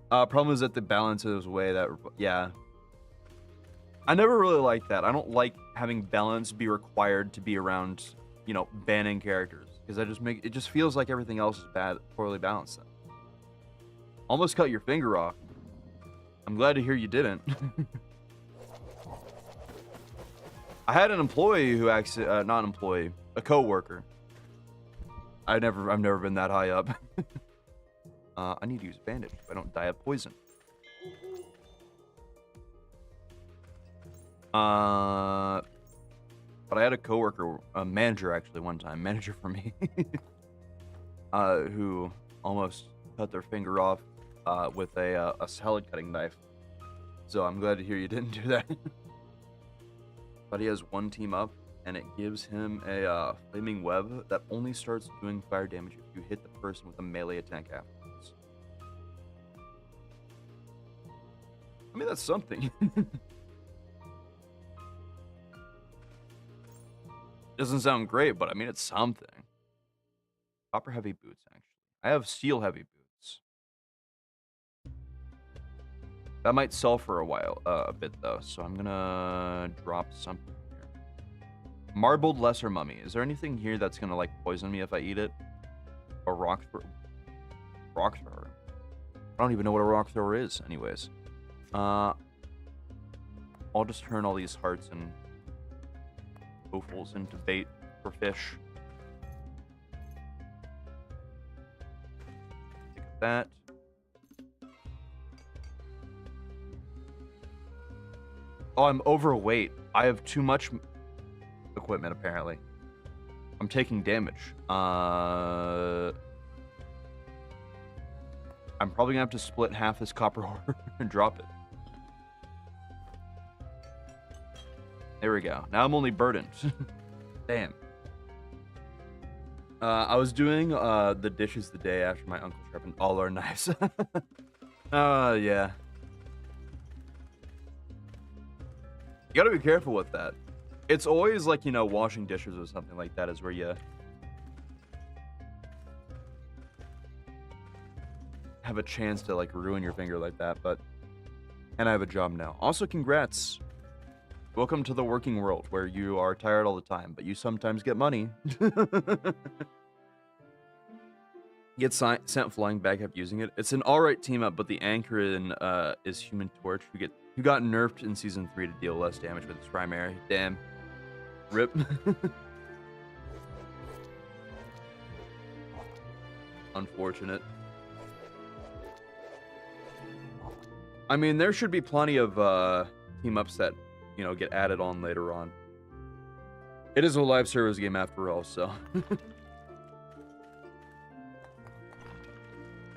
Problem is that the balance is way that, yeah. I never really liked that. I don't like having balance be required to be around, you know, banning characters. Because it just feels like everything else is poorly balanced then. Almost cut your finger off. I'm glad to hear you didn't. I had an employee who actually, not an employee, a coworker. I've never been that high up. I need to use a bandage so I don't die of poison. But I had a coworker, a manager actually one time, manager for me, who almost cut their finger off with a salad cutting knife. So I'm glad to hear you didn't do that. But he has one team up, and it gives him a flaming web that only starts doing fire damage if you hit the person with a melee attack afterwards. I mean, that's something. Doesn't sound great, but I mean, it's something. Copper heavy boots, actually. I have steel heavy boots. That might sell for a while, a bit though, so I'm gonna drop something here. Marbled lesser mummy. Is there anything here that's gonna like poison me if I eat it? A rock thrower. I don't even know what a rock thrower is, anyways. I'll just turn all these hearts and offals into bait for fish. Take that. Oh, I'm overweight. I have too much equipment, apparently. I'm taking damage. I'm probably gonna have to split half this copper ore and drop it. There we go. Now I'm only burdened. Damn. I was doing the dishes the day after my uncle sharpened all our knives. Yeah. You gotta be careful with that. It's always like, you know, washing dishes or something like that is where you have a chance to like ruin your finger like that, but and I have a job now. Also, congrats. Welcome to the working world where you are tired all the time, but you sometimes get money. Get sent flying back up using it. It's an alright team up, but the anchor in is Human Torch, who got nerfed in season 3 to deal less damage with his primary. Damn. Rip. Unfortunate. I mean, there should be plenty of team ups that, you know, get added on later on. It is a live service game after all, so.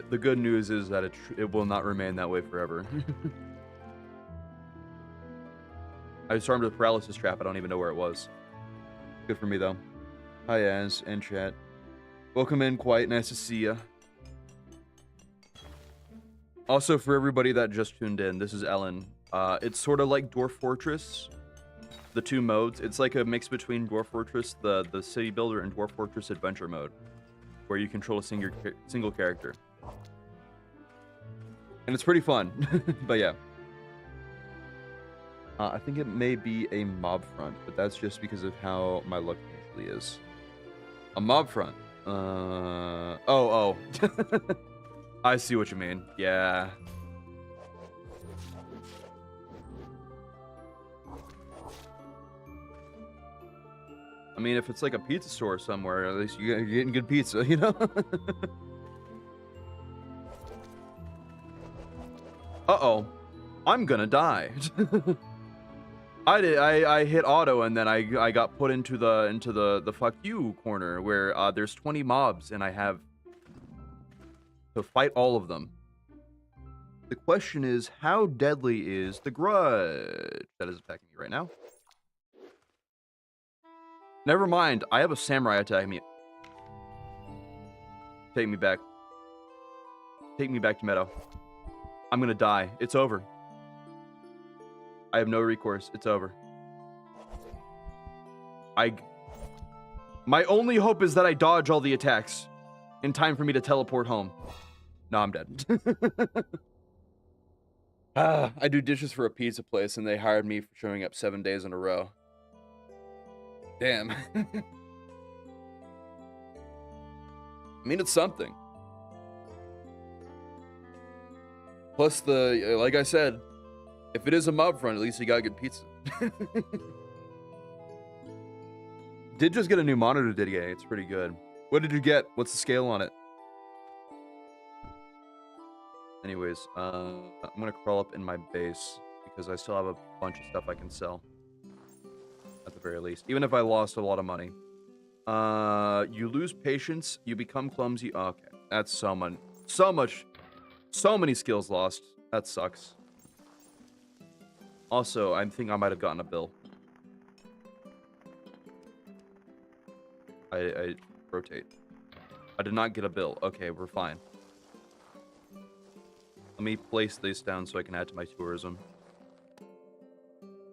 The good news is that it will not remain that way forever. I disarmed the paralysis trap. I don't even know where it was. Good for me, though. Hi, Az, and chat. Welcome in, Quite. Nice to see ya. Also, for everybody that just tuned in, this is Elin. It's sort of like Dwarf Fortress. The two modes. It's like a mix between Dwarf Fortress, the city builder, and Dwarf Fortress Adventure mode, where you control a single character. And it's pretty fun. But yeah. I think it may be a mob front, but that's just because of how my luck usually is. A mob front. Oh. I see what you mean. Yeah. I mean, if it's like a pizza store somewhere, at least you're getting good pizza, you know? Uh-oh. I'm gonna die. I hit auto and then I got put into the fuck you corner where there's 20 mobs and I have to fight all of them. The question is, how deadly is the grudge that is attacking me right now? Never mind, I have a samurai attacking me. Take me back. Take me back to Meadow. I'm gonna die. It's over. I have no recourse. It's over. My only hope is that I dodge all the attacks in time for me to teleport home. No, I'm dead. I do dishes for a pizza place, and they hired me for showing up 7 days in a row. Damn. I mean, it's something. Plus, like I said, if it is a mob front, at least you got good pizza. Did just get a new monitor today. It's pretty good. What did you get? What's the scale on it? Anyways, I'm gonna crawl up in my base because I still have a bunch of stuff I can sell. At the very least. Even if I lost a lot of money. You lose patience, you become clumsy. Okay, that's so many skills lost. That sucks. Also, I think I might have gotten a bill. I rotate. I did not get a bill. Okay, we're fine. Let me place this down so I can add to my tourism.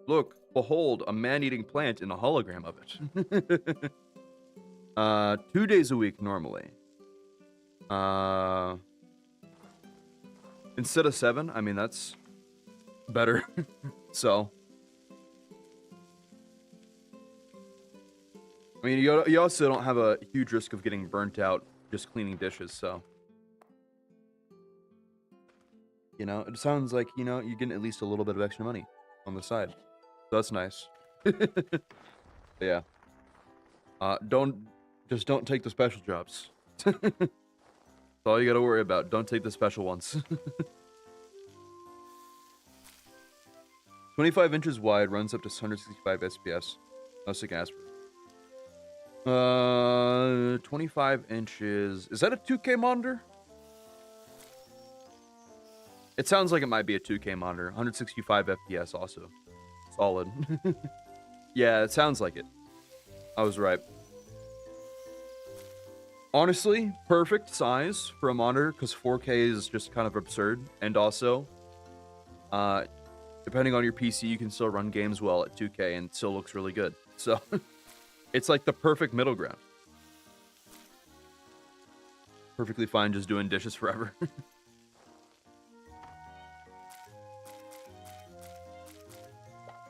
Look, behold, a man-eating plant in a hologram of it. 2 days a week normally. Instead of 7, I mean, that's better. So. I mean, you also don't have a huge risk of getting burnt out just cleaning dishes, so. You know, it sounds like, you know, you're getting at least a little bit of extra money on the side. So that's nice. Yeah. Don't take the special jobs. That's all you gotta worry about. Don't take the special ones. 25 inches wide, runs up to 165 SPS. No sick ass. 25 inches. Is that a 2K monitor? It sounds like it might be a 2K monitor. 165 FPS also. Solid. Yeah, it sounds like it. I was right. Honestly, perfect size for a monitor, because 4K is just kind of absurd. And also, depending on your PC, you can still run games well at 2K and it still looks really good. So, it's like the perfect middle ground. Perfectly fine just doing dishes forever.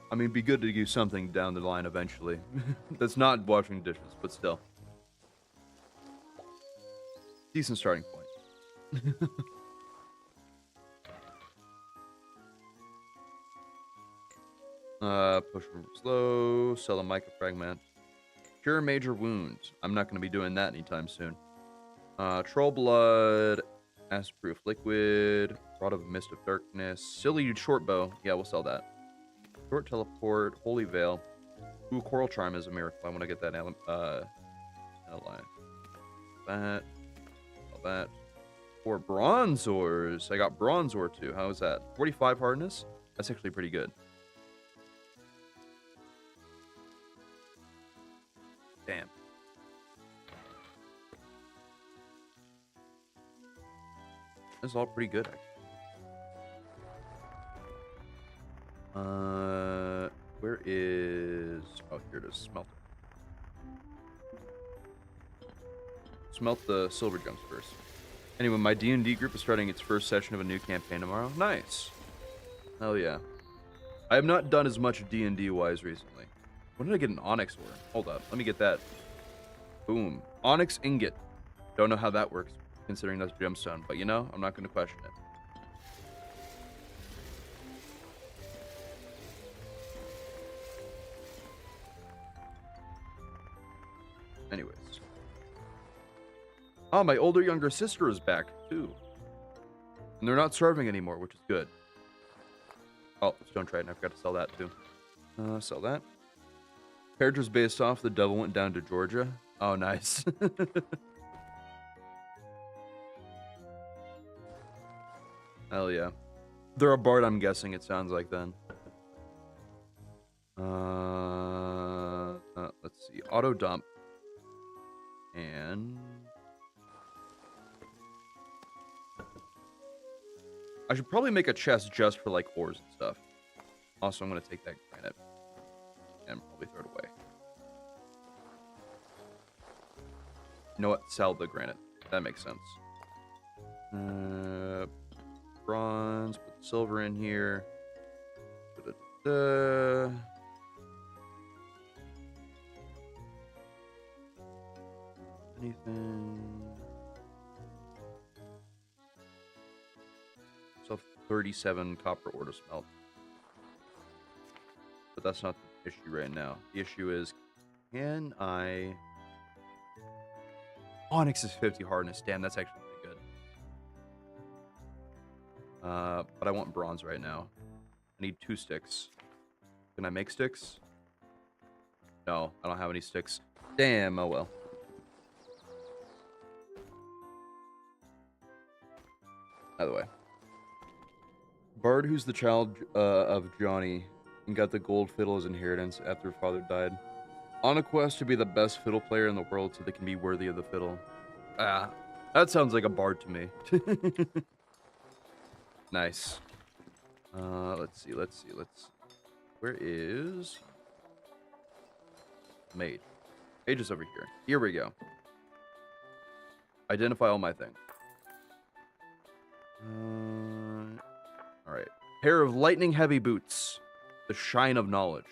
I mean, be good to do something down the line eventually. That's not washing dishes, but still. Decent starting point. Push slow, sell a microfragment. Cure major wounds. I'm not going to be doing that anytime soon. Troll blood, acid-proof liquid, rod of mist of darkness, silly short bow. Yeah, we'll sell that. Short teleport, holy veil. Ooh, coral charm is a miracle. I want to get that line. That, all that. 4 bronze ores. I got bronze ore too. How is that? 45 hardness. That's actually pretty good. Damn. This is all pretty good, actually. Where is... Oh, here it is. Smelt it. Smelt the silver gems first. Anyway, my D&D group is starting its first session of a new campaign tomorrow. Nice. Hell yeah. I have not done as much D&D-wise recently. When did I get an onyx ore? Hold up. Let me get that. Boom. Onyx ingot. Don't know how that works, considering that's gemstone. But, you know, I'm not going to question it. Anyways. Oh, my older younger sister is back, too. And they're not starving anymore, which is good. Oh, stone trident. I forgot to sell that, too. Sell that. Characters based off The Devil Went Down to Georgia. Oh, nice. Hell yeah. They're a bard, I'm guessing, it sounds like, then. Let's see. Auto dump. And... I should probably make a chest just for, like, ores and stuff. Also, I'm going to take that granite. And probably throw it away. You know what? Sell the granite. That makes sense. Bronze. Put silver in here. Da-da-da. Anything? So 37 copper ore to smelt. But that's not the issue right now. The issue is, can I... Onyx is 50 hardness. Damn, that's actually pretty good. But I want bronze right now. I need 2 sticks. Can I make sticks? No, I don't have any sticks. Damn, oh well. By the way. Bard, who's the child of Johnny and got the gold fiddle as inheritance after her father died. On a quest to be the best fiddle player in the world so they can be worthy of the fiddle. Ah, that sounds like a bard to me. Nice. Let's see. Where is... Mage. Mage is over here. Here we go. Identify all my things. Alright. Pair of lightning heavy boots. The shine of knowledge.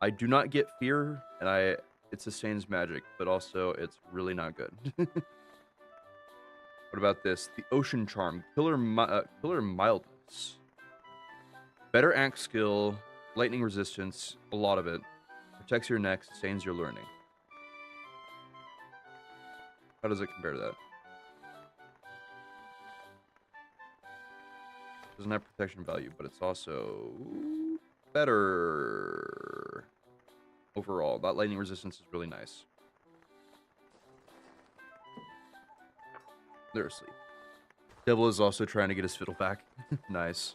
I do not get fear, and it sustains magic, but also it's really not good. What about this? The ocean charm. Killer mildness. Better axe skill. Lightning resistance. A lot of it. Protects your neck. Sustains your learning. How does it compare to that? Doesn't have protection value, but it's also better overall. That lightning resistance is really nice. They're asleep. Devil is also trying to get his fiddle back. Nice.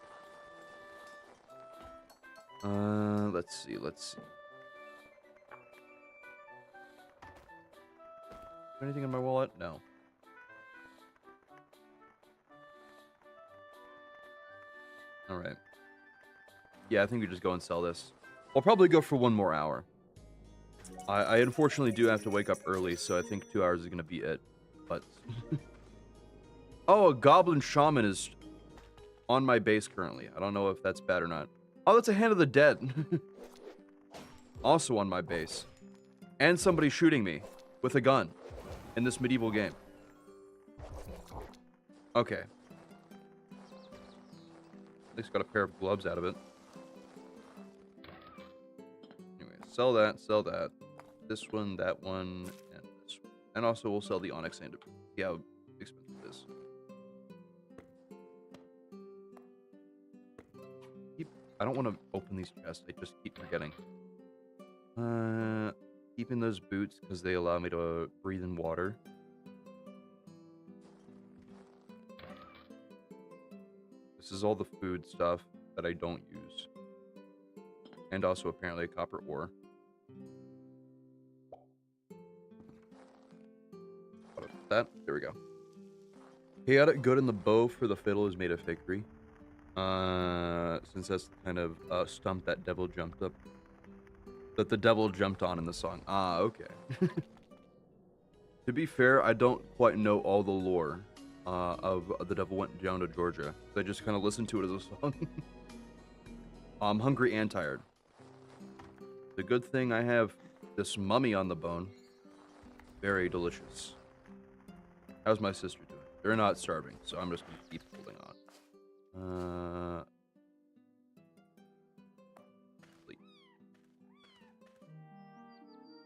Let's see. Anything in my wallet? No. Alright. Yeah, I think we just go and sell this. I'll probably go for 1 more hour. I unfortunately do have to wake up early, so I think 2 hours is going to be it. But... Oh, a goblin shaman is on my base currently. I don't know if that's bad or not. Oh, that's a Hand of the Dead. Also on my base. And somebody shooting me with a gun in this medieval game. Okay. At least got a pair of gloves out of it. Anyway, sell that. This one, that one, and this one. And also, we'll sell the onyx sand to see how expensive it is. I don't want to open these chests. I just keep forgetting. Keeping those boots because they allow me to breathe in water. This is all the food stuff that I don't use. And also apparently a copper ore. That. There we go. Chaotic good in the bow for the fiddle is made of victory. Since that's the kind of stump that devil jumped up. That the devil jumped on in the song. Ah, okay. To be fair, I don't quite know all the lore of The Devil Went Down to Georgia. So I just kind of listened to it as a song. I'm hungry and tired. The good thing I have this mummy on the bone. Very delicious. How's my sister doing? They're not starving, so I'm just going to keep holding on. Sleep.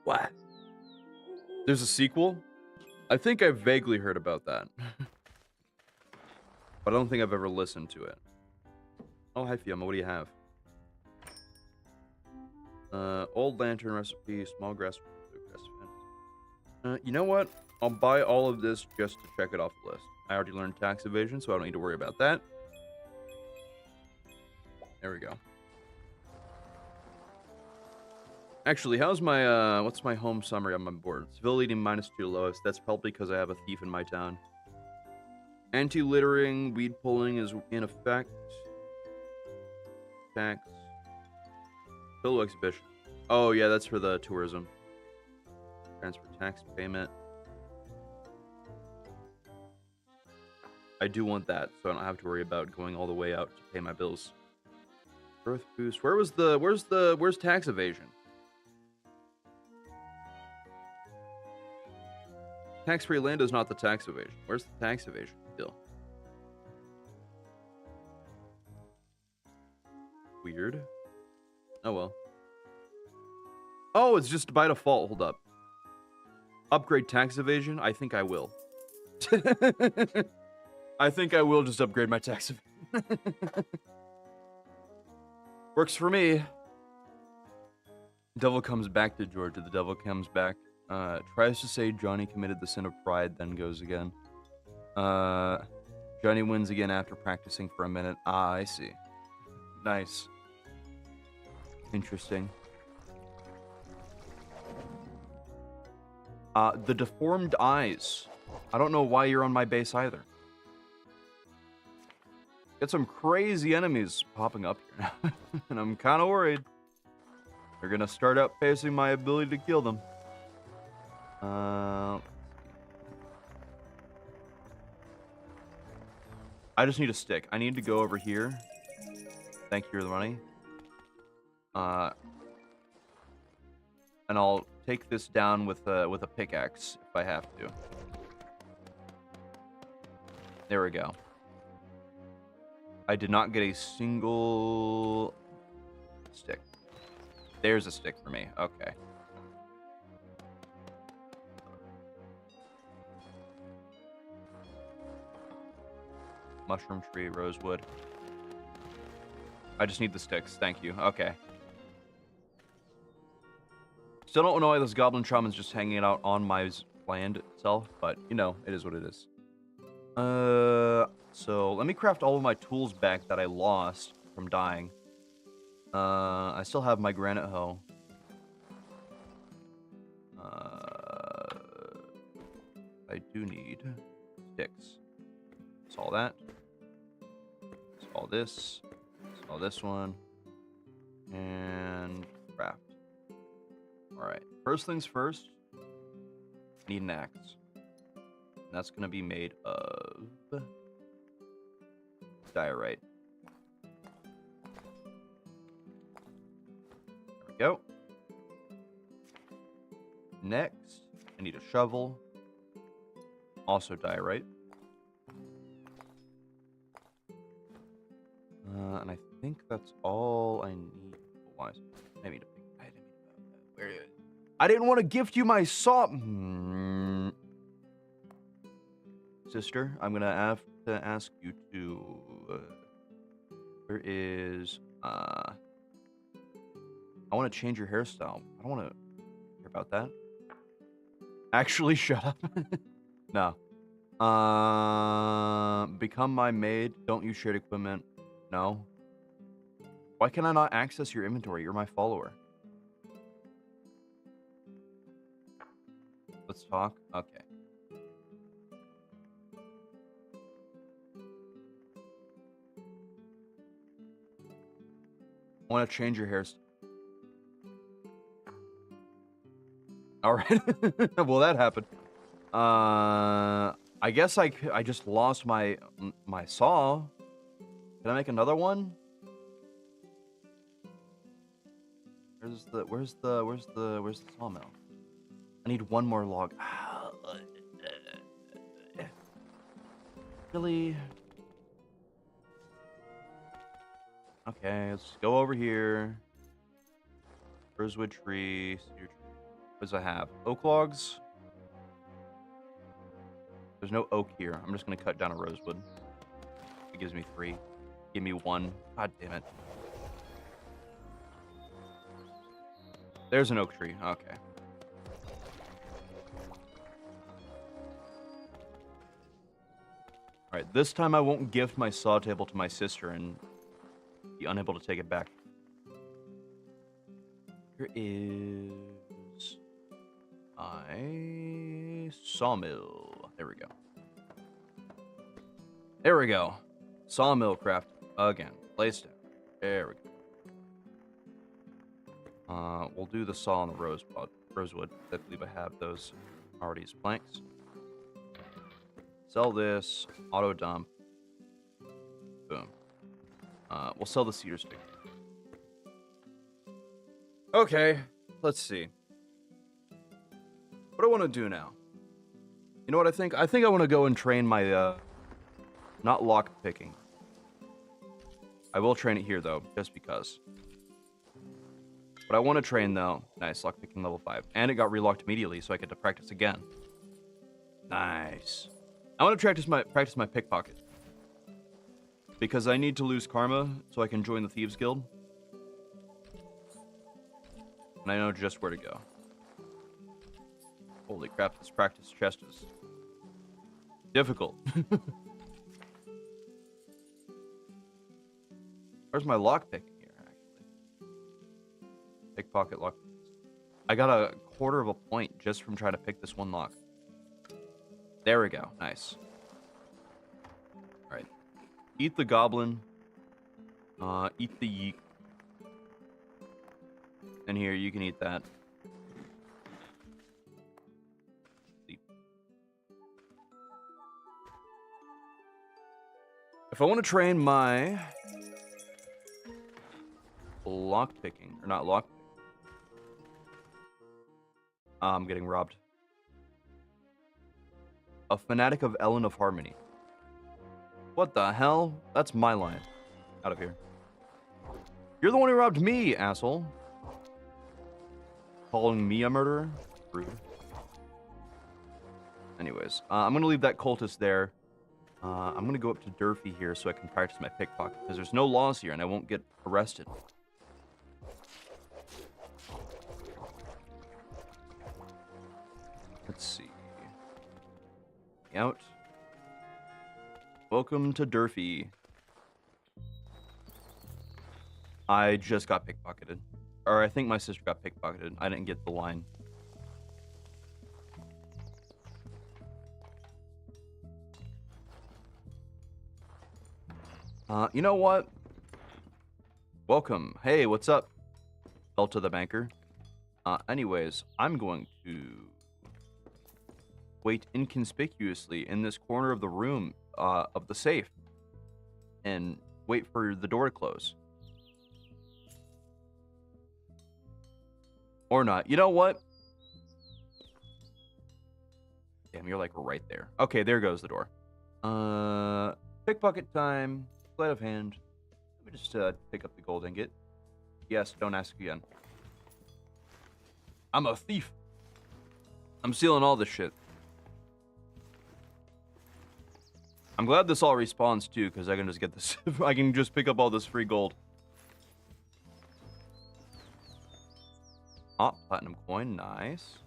What? There's a sequel? I think I vaguely heard about that. But I don't think I've ever listened to it. Oh, hi Fiamma, what do you have? Old lantern recipe, small grass fence. You know what? I'll buy all of this just to check it off the list. I already learned tax evasion, so I don't need to worry about that. There we go. Actually, how's my, what's my home summary on my board? Civil eating -2 lowest. That's probably because I have a thief in my town. Anti-littering, weed pulling is in effect. Tax. Pillow exhibition. Oh, yeah, that's for the tourism. Transfer tax payment. I do want that, so I don't have to worry about going all the way out to pay my bills. Growth boost. Where's tax evasion? Tax-free land is not the tax evasion. Where's the tax evasion deal? Weird. Oh well. Oh, it's just by default. Hold up. Upgrade tax evasion? I think I will. I think I will just upgrade my tax evasion. Works for me. Devil comes back to Georgia. The devil comes back. Tries to say Johnny committed the sin of pride, then goes again. Johnny wins again after practicing for a minute. Ah, I see. Nice. Interesting. The deformed eyes. I don't know why you're on my base either. Got some crazy enemies popping up here now. And I'm kind of worried. They're gonna start outpacing my ability to kill them. I just need a stick. I need to go over here. Thank you for the money. And I'll take this down with a pickaxe if I have to. There we go. I did not get a single stick. There's a stick for me. Okay. Mushroom tree, rosewood. I just need the sticks. Thank you. Okay. Still don't know why this goblin shaman's just hanging out on my land itself, but you know, it is what it is. So let me craft all of my tools back that I lost from dying. I still have my granite hoe. I do need sticks. That's all that. That's all this. That's all this one. And craft. Alright. First things first. Need an axe. And that's going to be made of diorite. There we go. Next, I need a shovel. Also diorite. And I think that's all I need. Why? I need a pick. I didn't want to gift you my saw. sister, I'm gonna have to ask you to. There is. I want to change your hairstyle. I don't want to hear about that. Actually, shut up. No. Become my maid. Don't use shared equipment. No. Why can I not access your inventory? You're my follower. Let's talk. Okay. I want to change your hairstyle. All right. Well, that happened. I guess I just lost my saw. Can I make another one? Where's the sawmill? I need one more log. Really? Okay, let's go over here. Rosewood tree, cedar tree. What does I have? Oak logs? There's no oak here. I'm just gonna cut down a rosewood. It gives me 3. Give me 1. God damn it. There's an oak tree. Okay. Alright, this time I won't gift my saw table to my sister and be unable to take it back. Here is my sawmill. There we go. There we go. Sawmill craft again. Placed it. There we go. We'll do the saw on the rosewood. I believe I have those already as planks. Sell this. Auto dump. Boom. We'll sell the cedar stick. Okay. Let's see. What do I want to do now? You know what I think? I think I want to go and train my, not lock picking. I will train it here, though, just because. But I want to train, though. Nice, lock picking level 5. And it got relocked immediately, so I get to practice again. Nice. I want to practice my pickpocket. Because I need to lose karma so I can join the Thieves Guild. And I know just where to go. Holy crap, this practice chest is difficult. Where's my lockpicking here, actually? Pickpocket lock. I got a 1/4 of a point just from trying to pick this one lock. There we go. Nice. Alright. Eat the goblin. Eat the yeek. And here, you can eat that. If I want to train my lockpicking, or not lockpicking, I'm getting robbed. A fanatic of Elin of Harmony. What the hell? That's my line. Out of here. You're the one who robbed me, asshole. Calling me a murderer? Rude. Anyways, I'm going to leave that cultist there. I'm going to go up to Durfee here so I can practice my pickpocket, because there's no laws here and I won't get arrested. Let's see. Out. Welcome to Durfee. I just got pickpocketed. Or I think my sister got pickpocketed. I didn't get the line. You know what? Welcome. Hey, what's up? Fell to the banker. Anyways, I'm going to wait inconspicuously in this corner of the room, of the safe, and wait for the door to close. Or not. You know what? Damn, you're like right there. Okay, there goes the door. Pickpocket time. Sleight of hand. Let me just pick up the gold ingot. Yes, don't ask again. I'm a thief. I'm stealing all this shit. I'm glad this all respawns too, because I can just get this. I can just pick up all this free gold. Oh, platinum coin, nice.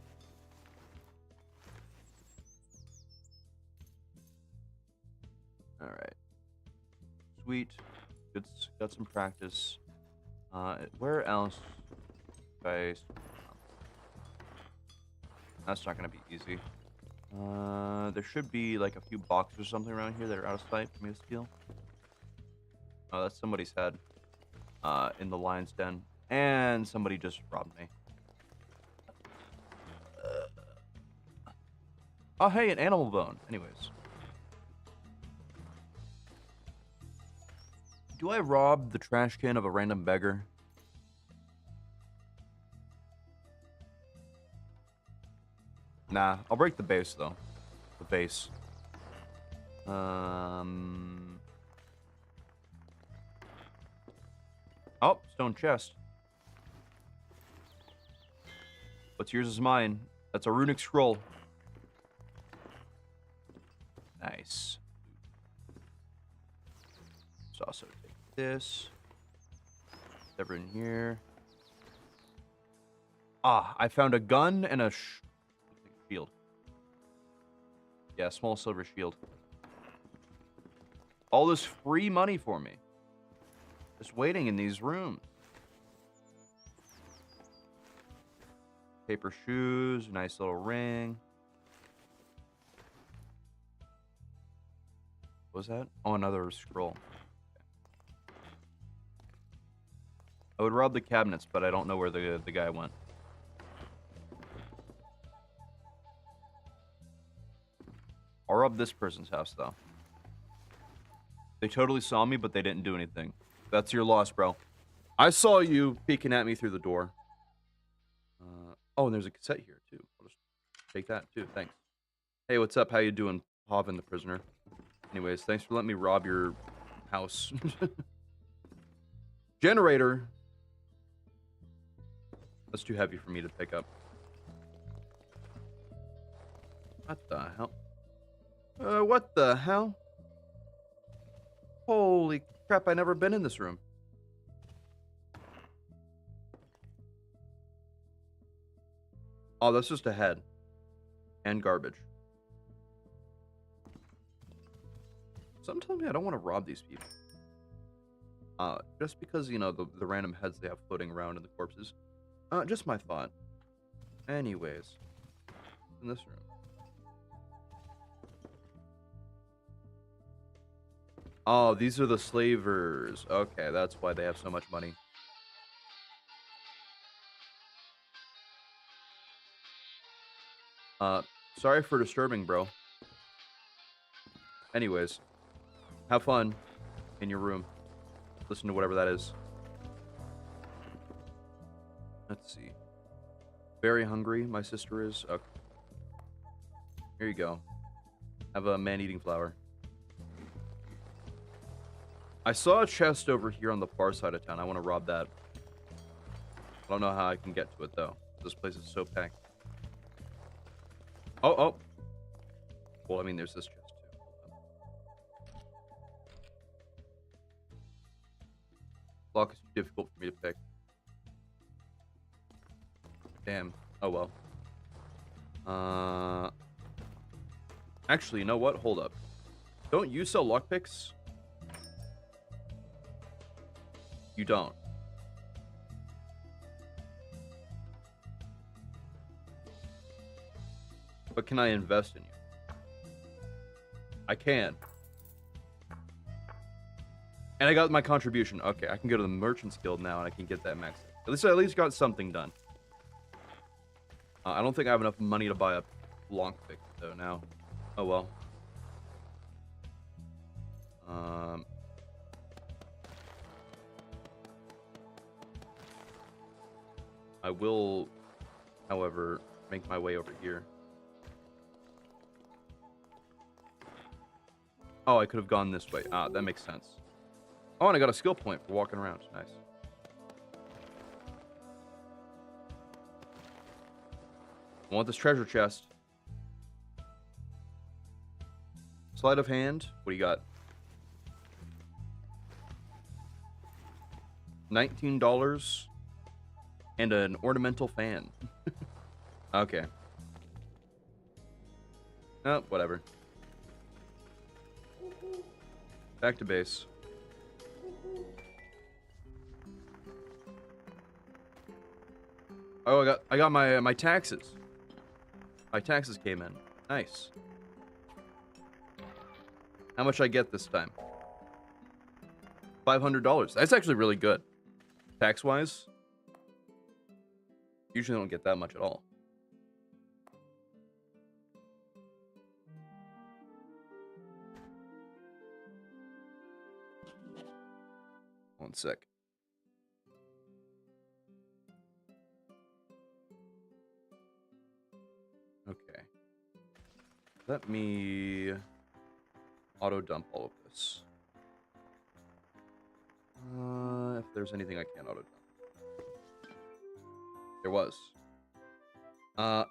All right, sweet. Good, got some practice. Where else? Guys, that's not gonna be easy. There should be like a few boxes or something around here that are out of sight for me to steal. Oh, that's somebody's head. In the lion's den, and somebody just robbed me. Oh, hey, an animal bone. Anyways. Do I rob the trash can of a random beggar? Nah, I'll break the base, though. The base. Oh, stone chest. What's yours is mine. That's a runic scroll. Nice. Let's also take this. Never in here. Ah, I found a gun and a shield. Yeah, small silver shield. All this free money for me. Just waiting in these rooms. Paper shoes, nice little ring. What was that? Oh, another scroll. I would rob the cabinets, but I don't know where the guy went. I'll rob this person's house, though. They totally saw me, but they didn't do anything. That's your loss, bro. I saw you peeking at me through the door. Oh, and there's a cassette here, too. I'll just take that, too. Thanks. Hey, what's up? How you doing, Pavan the prisoner? Anyways, thanks for letting me rob your house. Generator. That's too heavy for me to pick up. What the hell? What the hell? Holy crap, I've never been in this room. Oh, that's just a head. And garbage. Sometimes telling me I don't want to rob these people. Just because, you know, the random heads they have floating around in the corpses. Just my thought. Anyways. In this room. Oh, these are the slavers. Okay, that's why they have so much money. Sorry for disturbing, bro. Anyways, have fun in your room. Listen to whatever that is. Let's see. Very hungry, my sister is. Okay. Here you go. Have a man-eating flower. I saw a chest over here on the far side of town. I want to rob that. I don't know how I can get to it, though. This place is so packed. Oh. Well, I mean, there's this chest, too. Lock is too difficult for me to pick. Damn. Oh, well. Actually, you know what? Hold up. Don't you sell lockpicks? You don't. But can I invest in you? I can. And I got my contribution. Okay, I can go to the Merchant's Guild now and I can get that maxed. At least got something done. I don't think I have enough money to buy a lockpick though now. Oh well. I will, however, make my way over here. Oh, I could have gone this way. Ah, that makes sense. Oh, and I got a skill point for walking around. Nice. I want this treasure chest. Sleight of hand. What do you got? $19 and an ornamental fan. Okay. Oh, whatever. Back to base. Oh, I got my taxes. My taxes came in. Nice. How much I get this time? $500. That's actually really good. Tax-wise. Usually don't get that much at all. One sec. Okay. Let me auto dump all of this. If there's anything I can auto dump. There was.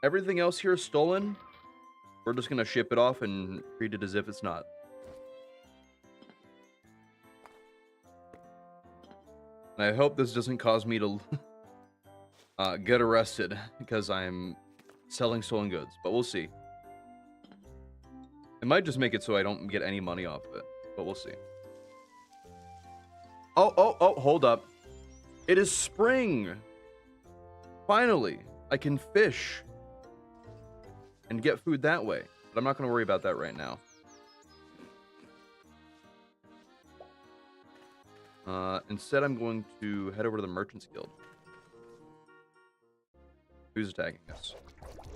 Everything else here is stolen. We're just gonna ship it off and treat it as if it's not. And I hope this doesn't cause me to get arrested because I'm selling stolen goods, but we'll see. It might just make it so I don't get any money off of it, but we'll see. Oh, hold up. It is spring. Finally, I can fish and get food that way, but I'm not going to worry about that right now. Instead, I'm going to head over to the Merchant's Guild. Who's attacking us?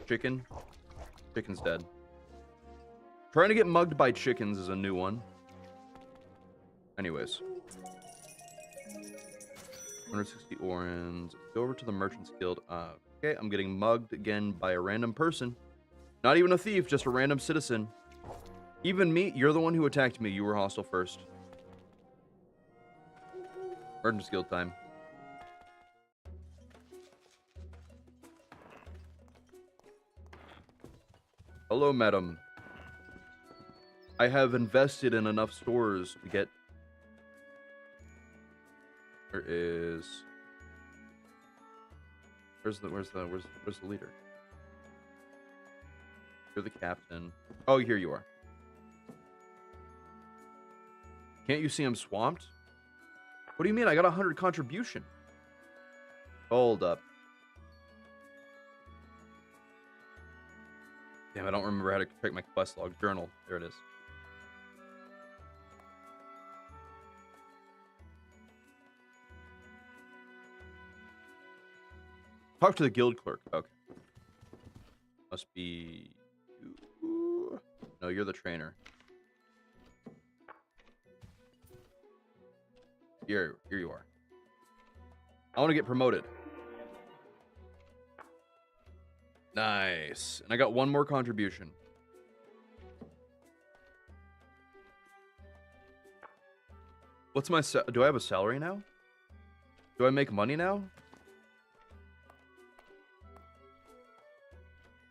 Chicken? Chicken's dead. Trying to get mugged by chickens is a new one. Anyways. 160 orens. Go over to the Merchant's Guild. Okay, I'm getting mugged again by a random person. Not even a thief, just a random citizen. Even me, you're the one who attacked me. You were hostile first. Merchant's Guild time. Hello, madam. I have invested in enough stores to get... There is... Where's the leader? You're the captain. Oh, here you are. Can't you see I'm swamped? What do you mean? I got 100 contribution. Hold up. Damn, I don't remember how to check my quest log. Journal. There it is. Talk to the guild clerk. Okay. Must be you. No, you're the trainer. Here you are. I want to get promoted. Nice. And I got one more contribution. What's my... Do I have a salary now? Do I make money now?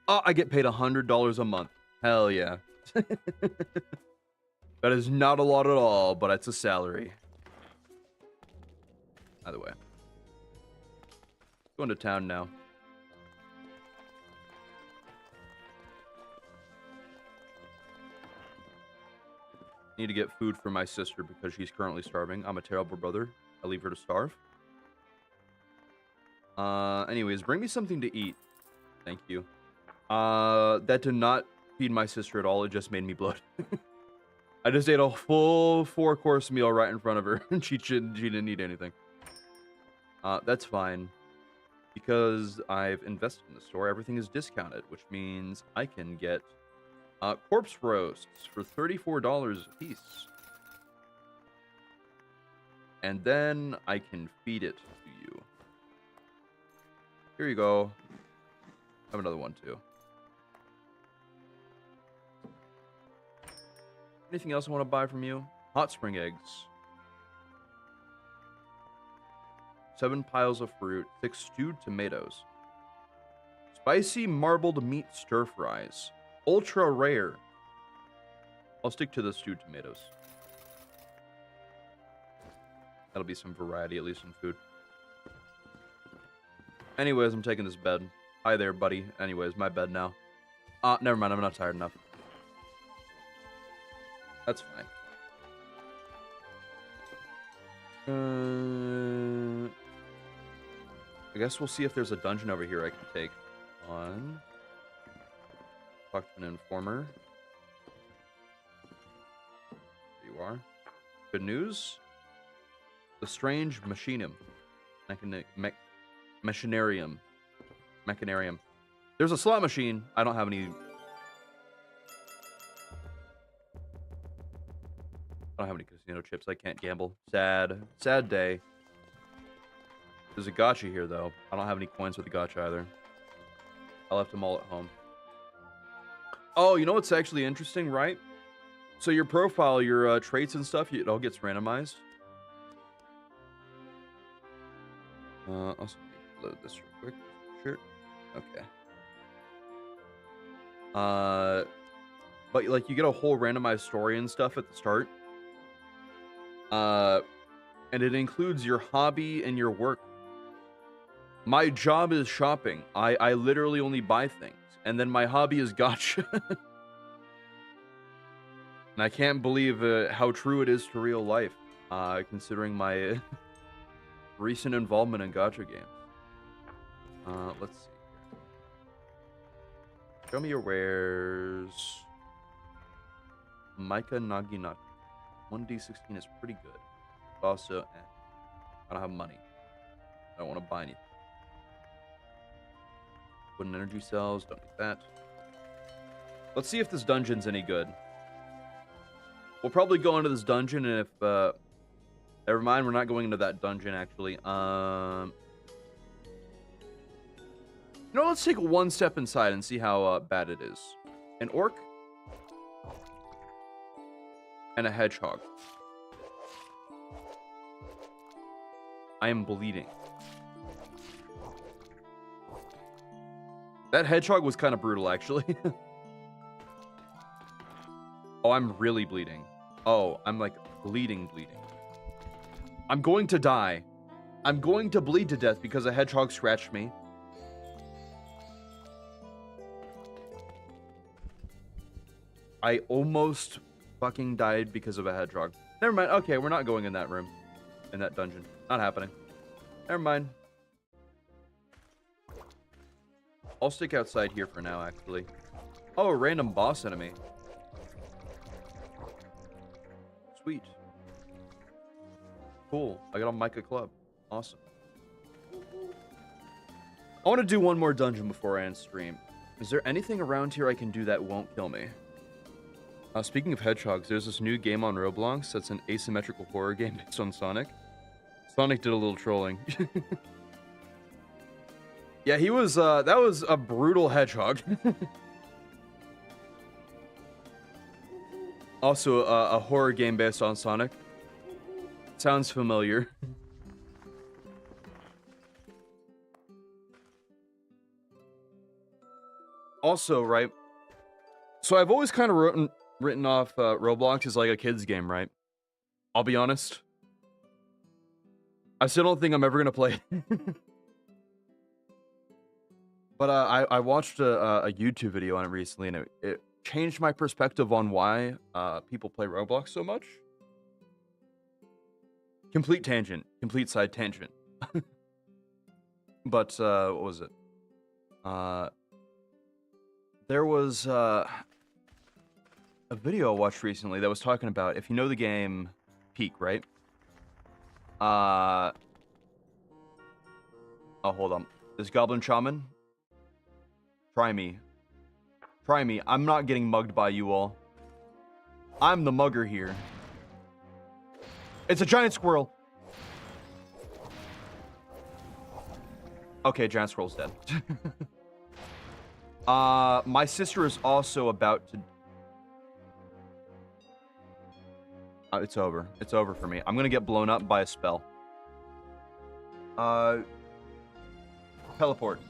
Oh, I get paid $100 a month. Hell yeah. That is not a lot at all, but it's a salary. Either way. Going to town now. Need to get food for my sister because she's currently starving. I'm a terrible brother. I leave her to starve. Anyways, bring me something to eat. Thank you. That did not feed my sister at all. It just made me bloat. I just ate a full 4-course meal right in front of her, and she didn't eat anything. That's fine. Because I've invested in the store, everything is discounted, which means I can get corpse roasts for $34 a piece. And then I can feed it to you. Here you go. I have another one too. Anything else I want to buy from you? Hot spring eggs. 7 piles of fruit. 6 stewed tomatoes. Spicy marbled meat stir fries. Ultra rare. I'll stick to the stewed tomatoes. That'll be some variety, at least in food. Anyways, I'm taking this bed. Hi there, buddy. Anyways, my bed now. Never mind. I'm not tired enough. That's fine. I guess we'll see if there's a dungeon over here I can take on. Talk to an informer. There you are. Good news. The strange machinarium. Machinarium. There's a slot machine. I don't have any. I don't have any casino chips. I can't gamble. Sad. Sad day. There's a gacha here, though. I don't have any coins with the gacha either. I left them all at home. Oh, you know what's actually interesting, right? So your profile, your traits and stuff, it all gets randomized. I'll load this real quick. Sure. Okay. But like you get a whole randomized story and stuff at the start. And it includes your hobby and your work. My job is shopping. I literally only buy things. And then my hobby is gacha. And I can't believe how true it is to real life, considering my recent involvement in gacha games. Let's see. Show me your wares. Micah Naginata. 1d16 is pretty good. Also, I don't have money. I don't want to buy anything. Wooden energy cells, don't need that. Let's see if this dungeon's any good. We'll probably go into this dungeon, and if never mind, we're not going into that dungeon actually. You know, let's take one step inside and see how bad it is. An orc and a hedgehog. I am bleeding. That hedgehog was kind of brutal, actually. Oh, I'm really bleeding. Oh, I'm like bleeding. I'm going to die. I'm going to bleed to death because a hedgehog scratched me. I almost fucking died because of a hedgehog. Never mind. Okay, we're not going in that room. In that dungeon. Not happening. Never mind. I'll stick outside here for now, actually. Oh, a random boss enemy. Sweet. Cool. I got a Micah Club. Awesome. I want to do one more dungeon before I end stream. Is there anything around here I can do that won't kill me? Speaking of hedgehogs, there's this new game on Roblox that's an asymmetrical horror game based on Sonic. Sonic did a little trolling. Yeah, he was, that was a brutal hedgehog. Also, a horror game based on Sonic. Sounds familiar. Also, right, so I've always kind of written off Roblox as like a kid's game, right? I'll be honest. I still don't think I'm ever going to play it. But I watched a YouTube video on it recently, and it changed my perspective on why people play Roblox so much. Complete tangent. Complete side tangent. But, what was it? There was a video I watched recently that was talking about, if you know the game Peak, right? Oh, hold on. This Goblin Shaman? Try me. Try me. I'm not getting mugged by you all. I'm the mugger here. It's a giant squirrel. Okay, giant squirrel's dead. My sister is also about to... it's over. It's over for me. I'm gonna get blown up by a spell. Teleport.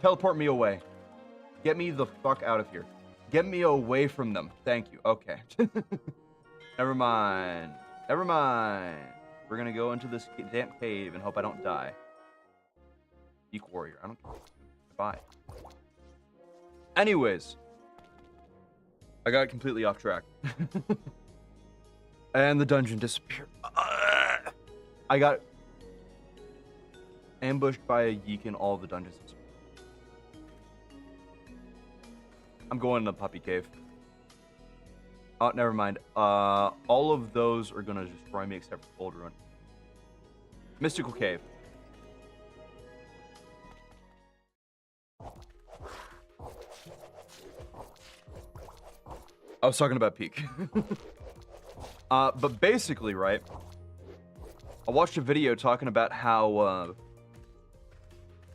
Teleport me away. Get me the fuck out of here. Get me away from them. Thank you. Okay. Never mind. Never mind. We're gonna go into this damp cave and hope I don't die. Geek warrior. I don't care. Bye. Anyways. I got completely off track. And the dungeon disappeared. I got ambushed by a yeek in all the dungeons. I'm going to the puppy cave. Oh, never mind. All of those are gonna destroy me except for Old Ruin. Mystical cave. I was talking about Peak. But basically, right? I watched a video talking about how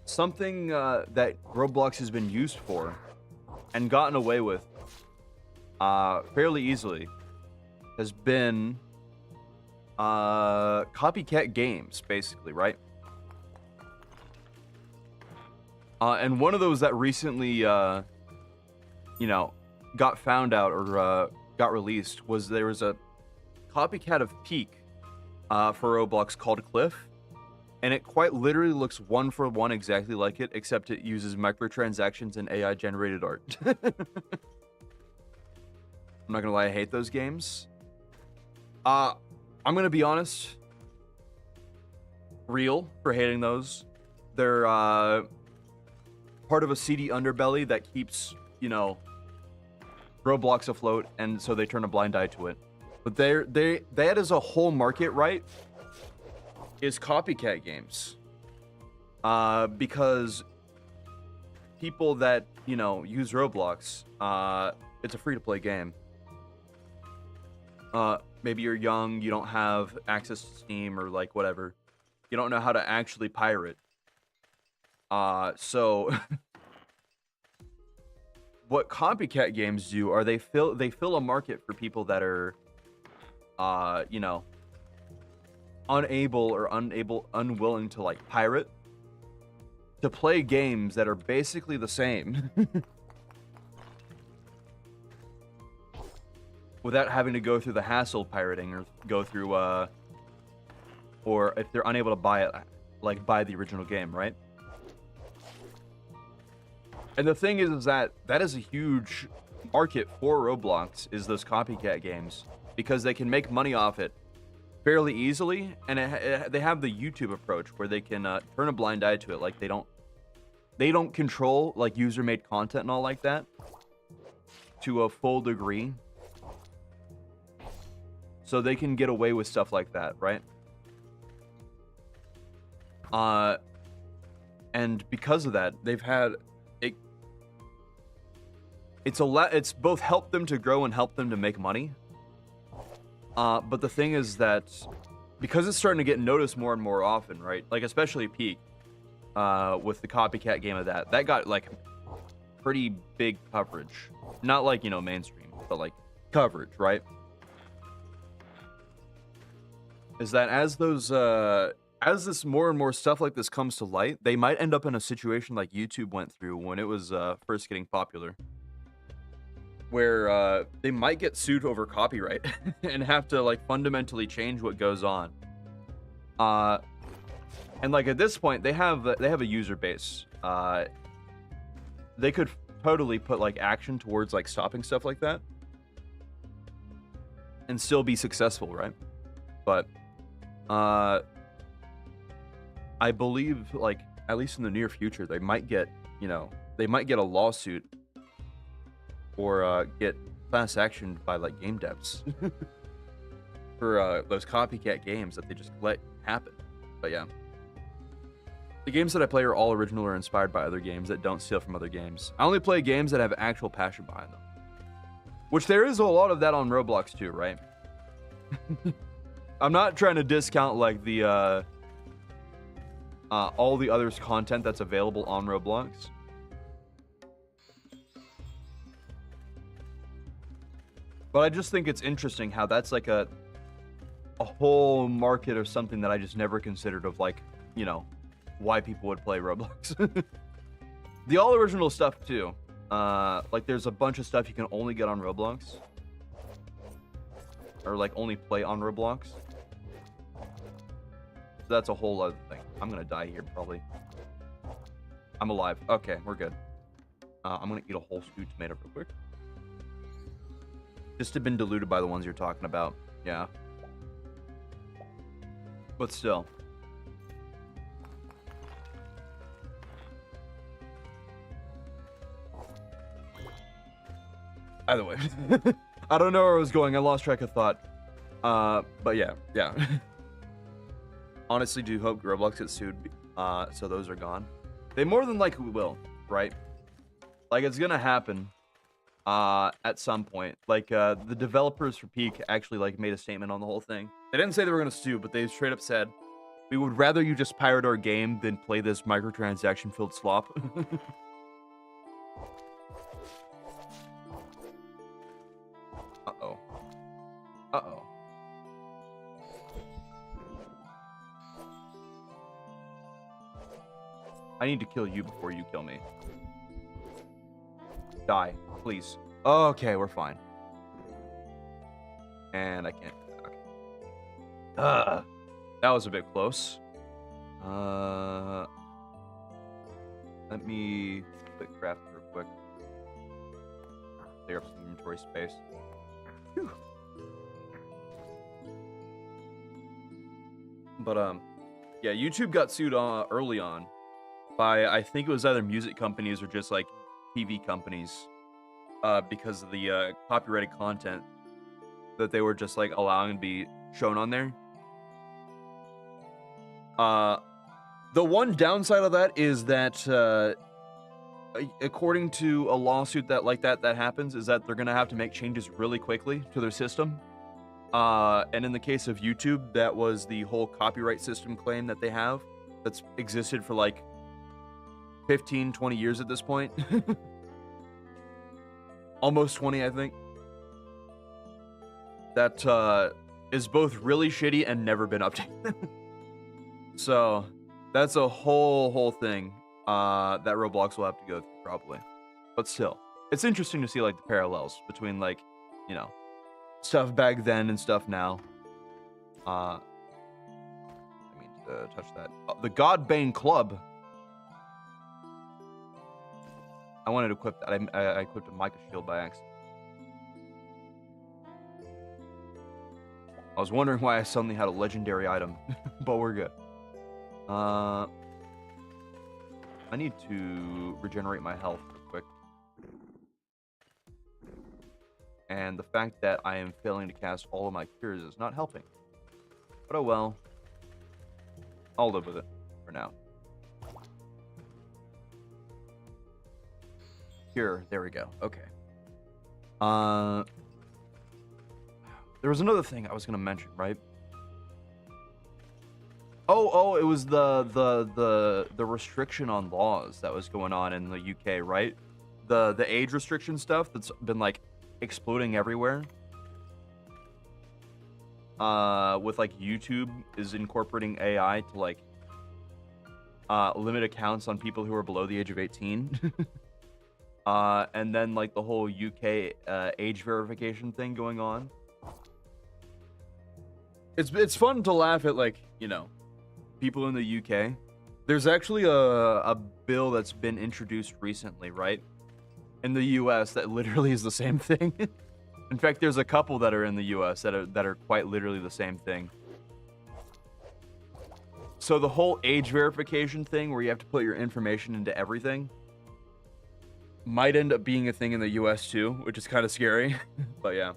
something that Roblox has been used for and gotten away with fairly easily has been copycat games, basically, right? And one of those that recently, you know, got found out or got released was there was a copycat of Peak for Roblox called Cliff, and it quite literally looks one for one exactly like it, except it uses microtransactions and AI generated art. I'm not gonna lie, I hate those games. I'm gonna be honest, real for hating those. They're part of a seedy underbelly that keeps, you know, Roblox afloat, and so they turn a blind eye to it. But that is a whole market, right? Is copycat games. Because people that, you know, use Roblox, it's a free-to-play game. Maybe you're young, you don't have access to Steam or like whatever. You don't know how to actually pirate. So what copycat games do are they fill a market for people that are you know, unwilling to like pirate, to play games that are basically the same without having to go through the hassle of pirating or go through or if they're unable to buy it, like buy the original game, right? And the thing is that is a huge market for Roblox, is those copycat games, because they can make money off it fairly easily, and they have the YouTube approach where they can turn a blind eye to it. Like they don't control like user-made content and all like that to a full degree, so they can get away with stuff like that, right? And because of that, they've had it. It's both helped them to grow and helped them to make money. But the thing is that because it's starting to get noticed more and more often, right? Like especially Peak, with the copycat game of that got like pretty big coverage. Not like, you know, mainstream, but like coverage, right? Is that as those as this more and more stuff like this comes to light, they might end up in a situation like YouTube went through when it was first getting popular, where they might get sued over copyright and have to like fundamentally change what goes on. And like at this point, they have a user base. They could totally put like action towards like stopping stuff like that and still be successful, right? But I believe like at least in the near future, they might get, you know, they might get a lawsuit or get class action by like game devs for those copycat games that they just let happen. But yeah, the games that I play are all original or inspired by other games that don't steal from other games. I only play games that have actual passion behind them, which there is a lot of that on Roblox too, right? I'm not trying to discount like the all the others content that's available on Roblox. But I just think it's interesting how that's like a whole market or something that I just never considered of, like, you know, why people would play Roblox. The all original stuff too. Like there's a bunch of stuff you can only get on Roblox. Or like only play on Roblox. So that's a whole other thing. I'm gonna die here probably. I'm alive. Okay, we're good. I'm gonna eat a whole stewed tomato real quick. Just have been diluted by the ones you're talking about. Yeah. But still. Either way. I don't know where I was going. I lost track of thought. But yeah. Honestly, do hope Roblox gets sued, so those are gone. They more than likely will, right? Like, it's gonna happen, at some point. Like, the developers for Peak actually, like, made a statement on the whole thing. They didn't say they were gonna sue, but they straight up said, we would rather you just pirate our game than play this microtransaction-filled slop. Uh-oh. Uh-oh. I need to kill you before you kill me. Die, please. Okay, we're fine. And I can't. Okay. That was a bit close. Let me quick craft real quick. Clear up some inventory space. Whew. But yeah, YouTube got sued early on by, I think it was either music companies or just like TV companies, because of the copyrighted content that they were just like allowing to be shown on there. The one downside of that is that, according to a lawsuit that happens, is that they're gonna have to make changes really quickly to their system. And in the case of YouTube, that was the whole copyright system claim that they have that's existed for like 15, 20 years at this point. Almost 20, I think. That is both really shitty and never been updated. So that's a whole thing that Roblox will have to go through probably. But still, it's interesting to see like the parallels between like, you know, stuff back then and stuff now. I mean to touch that. The Godbane Club. I wanted to equip that. I equipped a Micah shield by accident. I was wondering why I suddenly had a legendary item, but we're good. I need to regenerate my health real quick. And the fact that I am failing to cast all of my cures is not helping. But oh well. I'll live with it for now. Cure, there we go. Okay. There was another thing I was gonna mention, right? Oh, it was the restriction on laws that was going on in the UK, right? The age restriction stuff that's been like exploding everywhere. With like YouTube is incorporating AI to like limit accounts on people who are below the age of 18. And then like the whole UK age verification thing going on. It's fun to laugh at, like, you know, people in the UK. There's actually a bill that's been introduced recently, right? In the US that literally is the same thing. In fact, there's a couple that are in the US that are quite literally the same thing. So the whole age verification thing where you have to put your information into everything might end up being a thing in the US too, which is kind of scary. But yeah.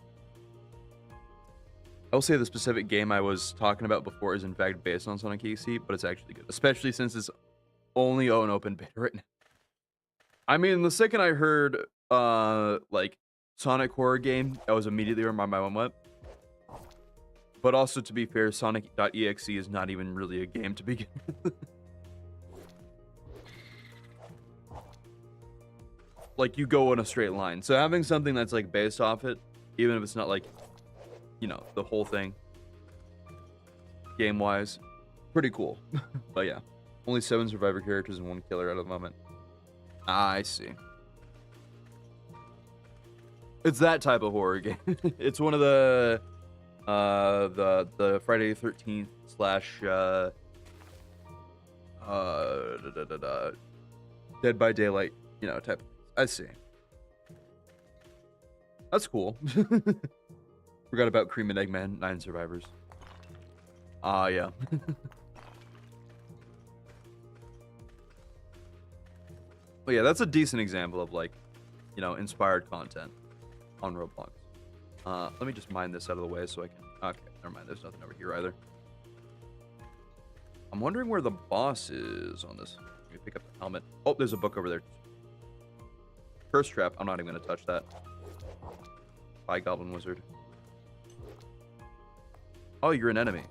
I will say the specific game I was talking about before is in fact based on Sonic AC, but it's actually good, especially since it's only on open beta right now. I mean, the second I heard like Sonic horror game, I was immediately where my mind went. But also, to be fair, Sonic.exe is not even really a game to begin with. Like, you go in a straight line. So having something that's like based off it, even if it's not like, you know, the whole thing, game-wise, pretty cool. But yeah, only 7 survivor characters and 1 killer at the moment. I see. It's that type of horror game. It's one of the Friday the 13th slash Dead by Daylight, you know, type. I see. That's cool. Forgot about Cream and Eggman, 9 survivors. Ah, yeah. But yeah, that's a decent example of, like, you know, inspired content on Roblox. Let me just mine this out of the way so I can... Okay, never mind. There's nothing over here either. I'm wondering where the boss is on this. Let me pick up the helmet. Oh, there's a book over there. Curse trap. I'm not even going to touch that. Bye, Goblin Wizard. Oh, you're an enemy.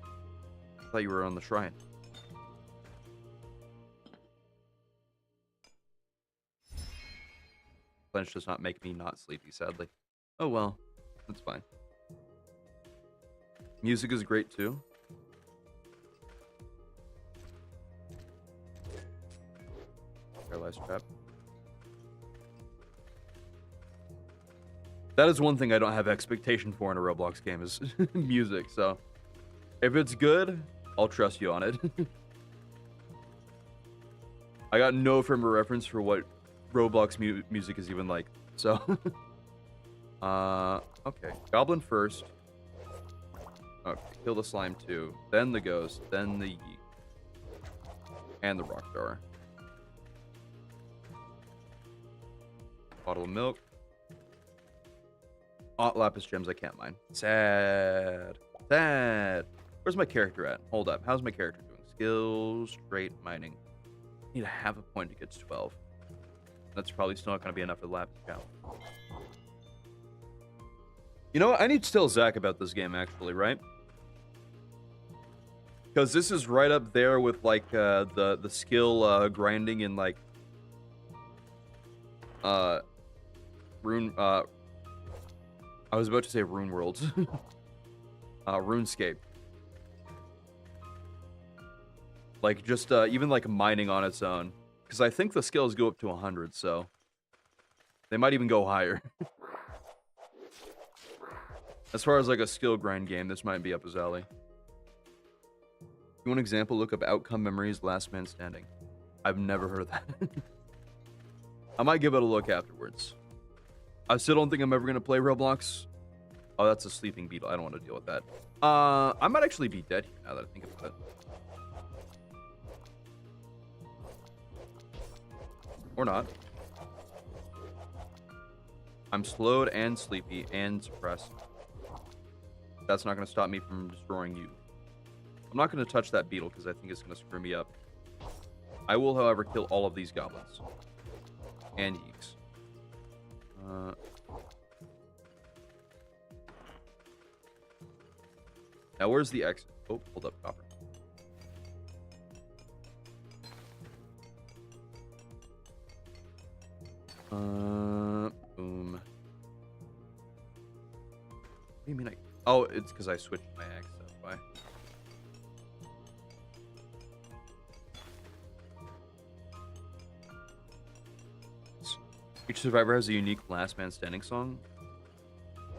I thought you were on the shrine. Clench does not make me not sleepy, sadly. Oh well, that's fine. Music is great too. Paralyzed trap. That is one thing I don't have expectation for in a Roblox game is music, so if it's good, I'll trust you on it. I got no frame of reference for what Roblox music is even like, so okay, Goblin first. Okay, kill the slime too, then the ghost, then the yeet, and the rock jar. Bottle of milk. Oh, lapis gems I can't mine. Sad. Sad. Where's my character at? Hold up. How's my character doing? Skills, straight mining. Need to have a point to get to 12. That's probably still not going to be enough for the lapis gem. You know what? I need to tell Zach about this game, actually, right? Because this is right up there with, like, the skill grinding in, like, Rune, I was about to say Rune Worlds. RuneScape. Like, just, even, like, mining on its own. Because I think the skills go up to 100, so... They might even go higher. As far as, like, a skill grind game, this might be up his alley. You want an example? Look up Outcome Memories Last Man Standing. I've never heard of that. I might give it a look afterwards. I still don't think I'm ever going to play Roblox. Oh, that's a sleeping beetle. I don't want to deal with that. I might actually be dead here now that I think about it. Or not. I'm slowed and sleepy and suppressed. That's not going to stop me from destroying you. I'm not going to touch that beetle because I think it's going to screw me up. I will, however, kill all of these goblins. And yeeks. Now, where's the exit? Oh, hold up, copper. Boom. What do you mean Oh, it's because I switched my axe, that's why. Each survivor has a unique last man standing song.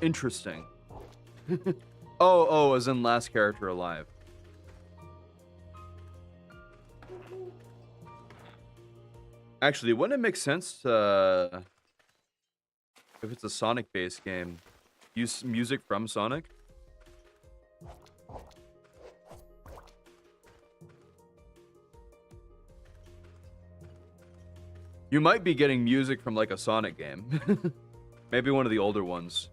Interesting. Oh, as in last character alive. Actually, wouldn't it make sense to, if it's a Sonic-based game, use music from Sonic? You might be getting music from, like, a Sonic game. Maybe one of the older ones.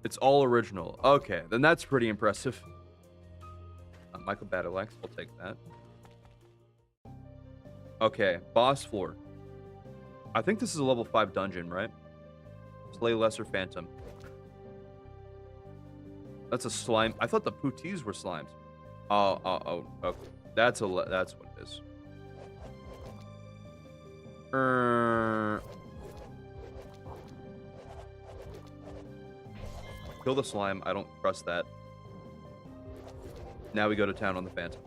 It's all original. Okay, then that's pretty impressive. Michael Battle Axe, I'll take that. Okay, boss floor. I think this is a level 5 dungeon, right? Slay Lesser Phantom. That's a slime. I thought the pooties were slimes. Oh, okay. That's what it is. Kill the slime. I don't trust that. Now we go to town on the Phantom.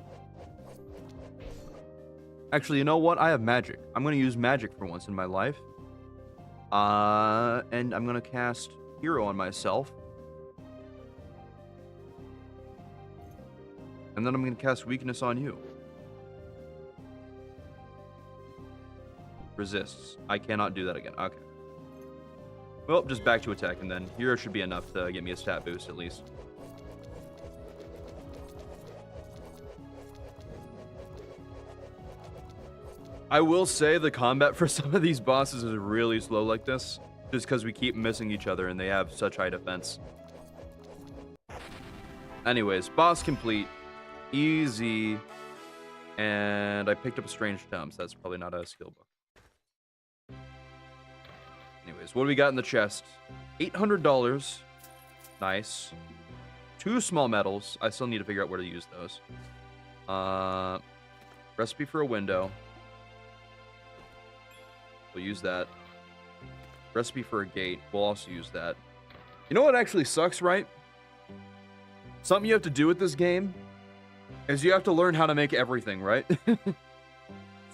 Actually, you know what? I have magic. I'm going to use magic for once in my life. And I'm gonna cast Hero on myself. And then I'm gonna cast Weakness on you. Resists. I cannot do that again. Okay. Well, just back to attack, and then Hero should be enough to get me a stat boost, at least. I will say the combat for some of these bosses is really slow like this, just because we keep missing each other and they have such high defense. Anyways, boss complete. Easy. And I picked up a strange tome, so that's probably not a skill book. Anyways, what do we got in the chest? $800. Nice. 2 small metals. I still need to figure out where to use those. Recipe for a window. We'll use that. Recipe for a gate. We'll also use that. You know what actually sucks, right? Something you have to do with this game is you have to learn how to make everything, right?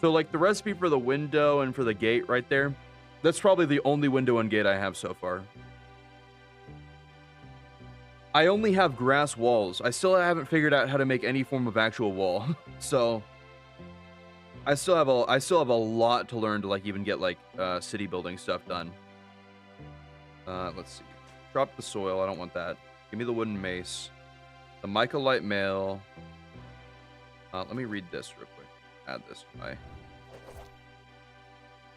So, like, the recipe for the window and for the gate right there, that's probably the only window and gate I have so far. I only have grass walls. I still haven't figured out how to make any form of actual wall. So I still have a lot to learn to, like, even get, like, city building stuff done. Let's see. Drop the soil. I don't want that. Give me the wooden mace. The mica light mail. Let me read this real quick. Add this to my...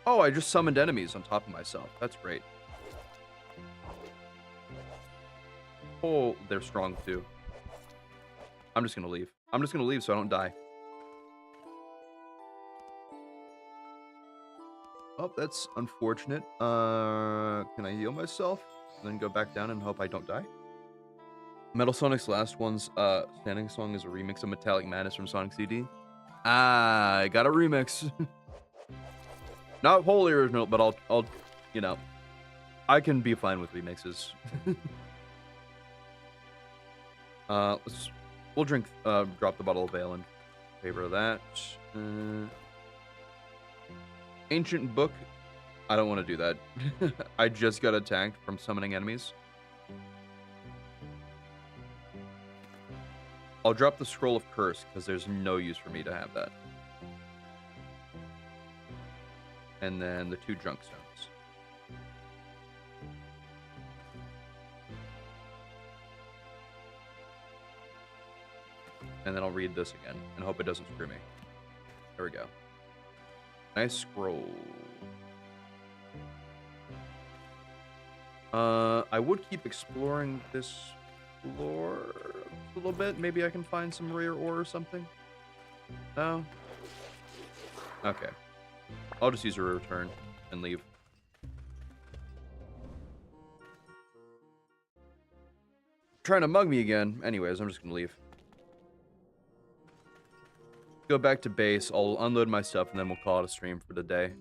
Oh, I just summoned enemies on top of myself. That's great. Oh, they're strong too. I'm just gonna leave. I'm just gonna leave so I don't die. Oh, that's unfortunate. Can I heal myself? And then go back down and hope I don't die? Metal Sonic's last one's standing song is a remix of Metallic Madness from Sonic CD. Ah, I got a remix. Not wholly original, but I'll, you know, I can be fine with remixes. We'll drink, drop the bottle of ale in favor of that. Ancient book. I don't want to do that. I just got attacked from summoning enemies. I'll drop the scroll of curse because there's no use for me to have that. And then the 2 drunk stones. And then I'll read this again and hope it doesn't screw me. There we go. Nice scroll. I would keep exploring this floor a little bit. Maybe I can find some rare ore or something. No? Okay. I'll just use a return and leave. Trying to mug me again. Anyways, I'm just gonna leave. Go back to base. I'll unload my stuff and then we'll call it a stream for the day.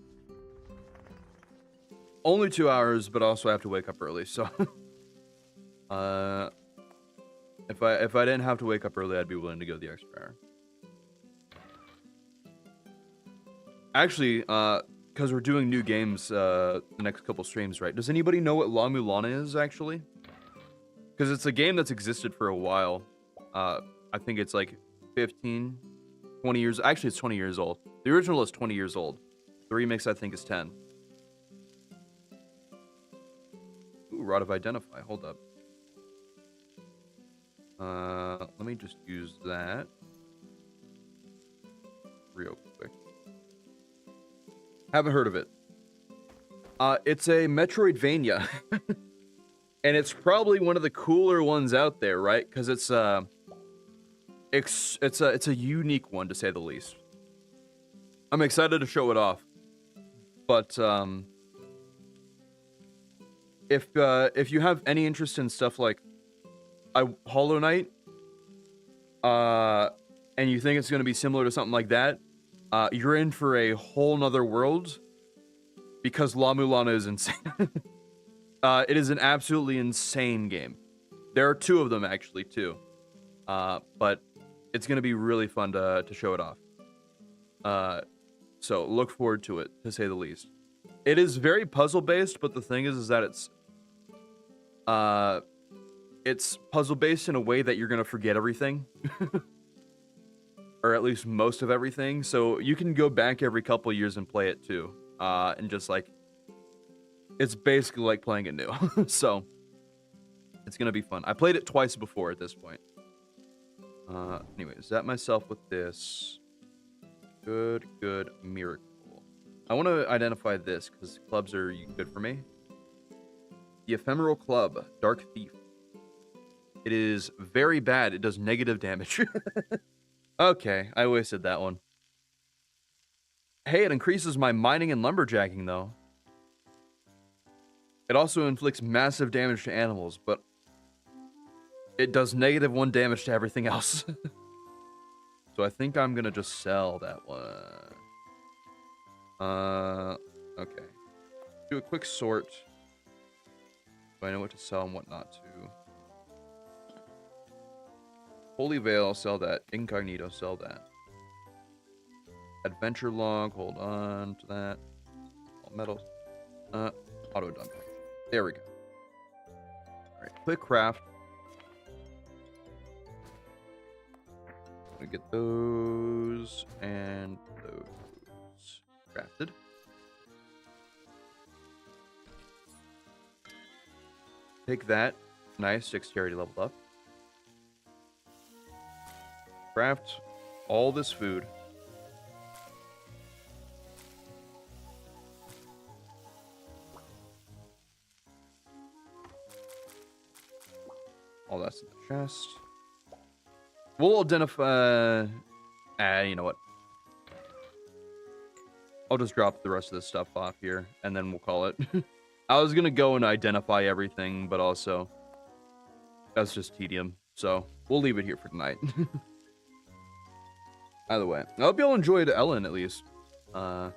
Only 2 hours, but also I have to wake up early, so if I didn't have to wake up early, I'd be willing to go the extra hour. Actually, because we're doing new games the next couple streams, right? Does anybody know what La Mulana is, actually? Because it's a game that's existed for a while. I think it's like 15, 20 years. Actually, it's 20 years old. The original is 20 years old. The remix, I think, is 10. Ooh, Rod of Identify. Hold up. Let me just use that real quick. Haven't heard of it. It's a Metroidvania. And it's probably one of the cooler ones out there, right? Because it's a unique one, to say the least. I'm excited to show it off. But if you have any interest in stuff like Hollow Knight, and you think it's going to be similar to something like that, you're in for a whole nother world, because La Mulana is insane. It is an absolutely insane game. There are 2 of them, actually, too. But it's going to be really fun to show it off. So look forward to it, to say the least. It is very puzzle based, but the thing is that it's puzzle based in a way that you're gonna forget everything. Or at least most of everything. So you can go back every couple years and play it too. And just like, it's basically like playing it new. So it's gonna be fun. I played it twice before at this point. Anyways, zap myself with this. Good miracle. I want to identify this because clubs are good for me. The Ephemeral Club, Dark Thief. It is very bad. It does negative damage. Okay, I wasted that one. Hey, it increases my mining and lumberjacking, though. It also inflicts massive damage to animals, but it does -1 damage to everything else. So I think I'm gonna just sell that one. Okay. Do a quick sort. So I know what to sell and what not to. Holy Veil, sell that. Incognito, sell that. Adventure Log, hold on to that. All metals. Auto dumping. There we go. Alright, quick craft. I'm gonna get those and those crafted. Take that. Nice, dexterity leveled up. Craft all this food. All that's in the chest. We'll identify... you know what? I'll just drop the rest of this stuff off here, and then we'll call it. I was gonna go and identify everything, but also... that's just tedium, so we'll leave it here for tonight. Either way, I hope y'all enjoyed Elin, at least. I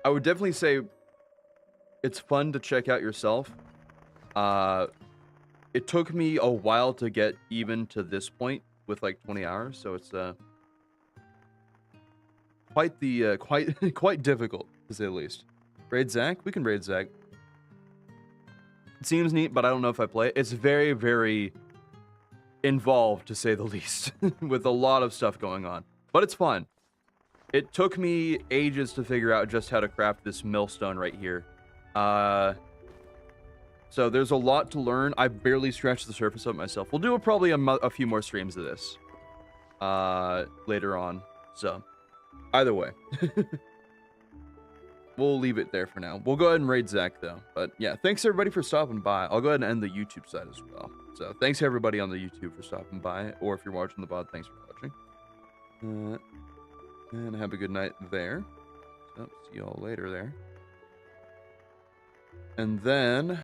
would definitely say it's fun to check out yourself. It took me a while to get even to this point with like 20 hours, so it's quite difficult to say the least. Raid Zach? We can raid Zach. It seems neat, but I don't know if I play it. It's very, very involved, to say the least, with a lot of stuff going on. But it's fun. It took me ages to figure out just how to craft this millstone right here. So there's a lot to learn. I barely scratched the surface of it myself. We'll do probably a few more streams of this later on. So either way. We'll leave it there for now. We'll go ahead and raid Zach, though. But yeah, thanks everybody for stopping by. I'll go ahead and end the YouTube side as well. So thanks everybody on the YouTube for stopping by. Or if you're watching the VOD, thanks for watching. And have a good night there. So see y'all later there. And then...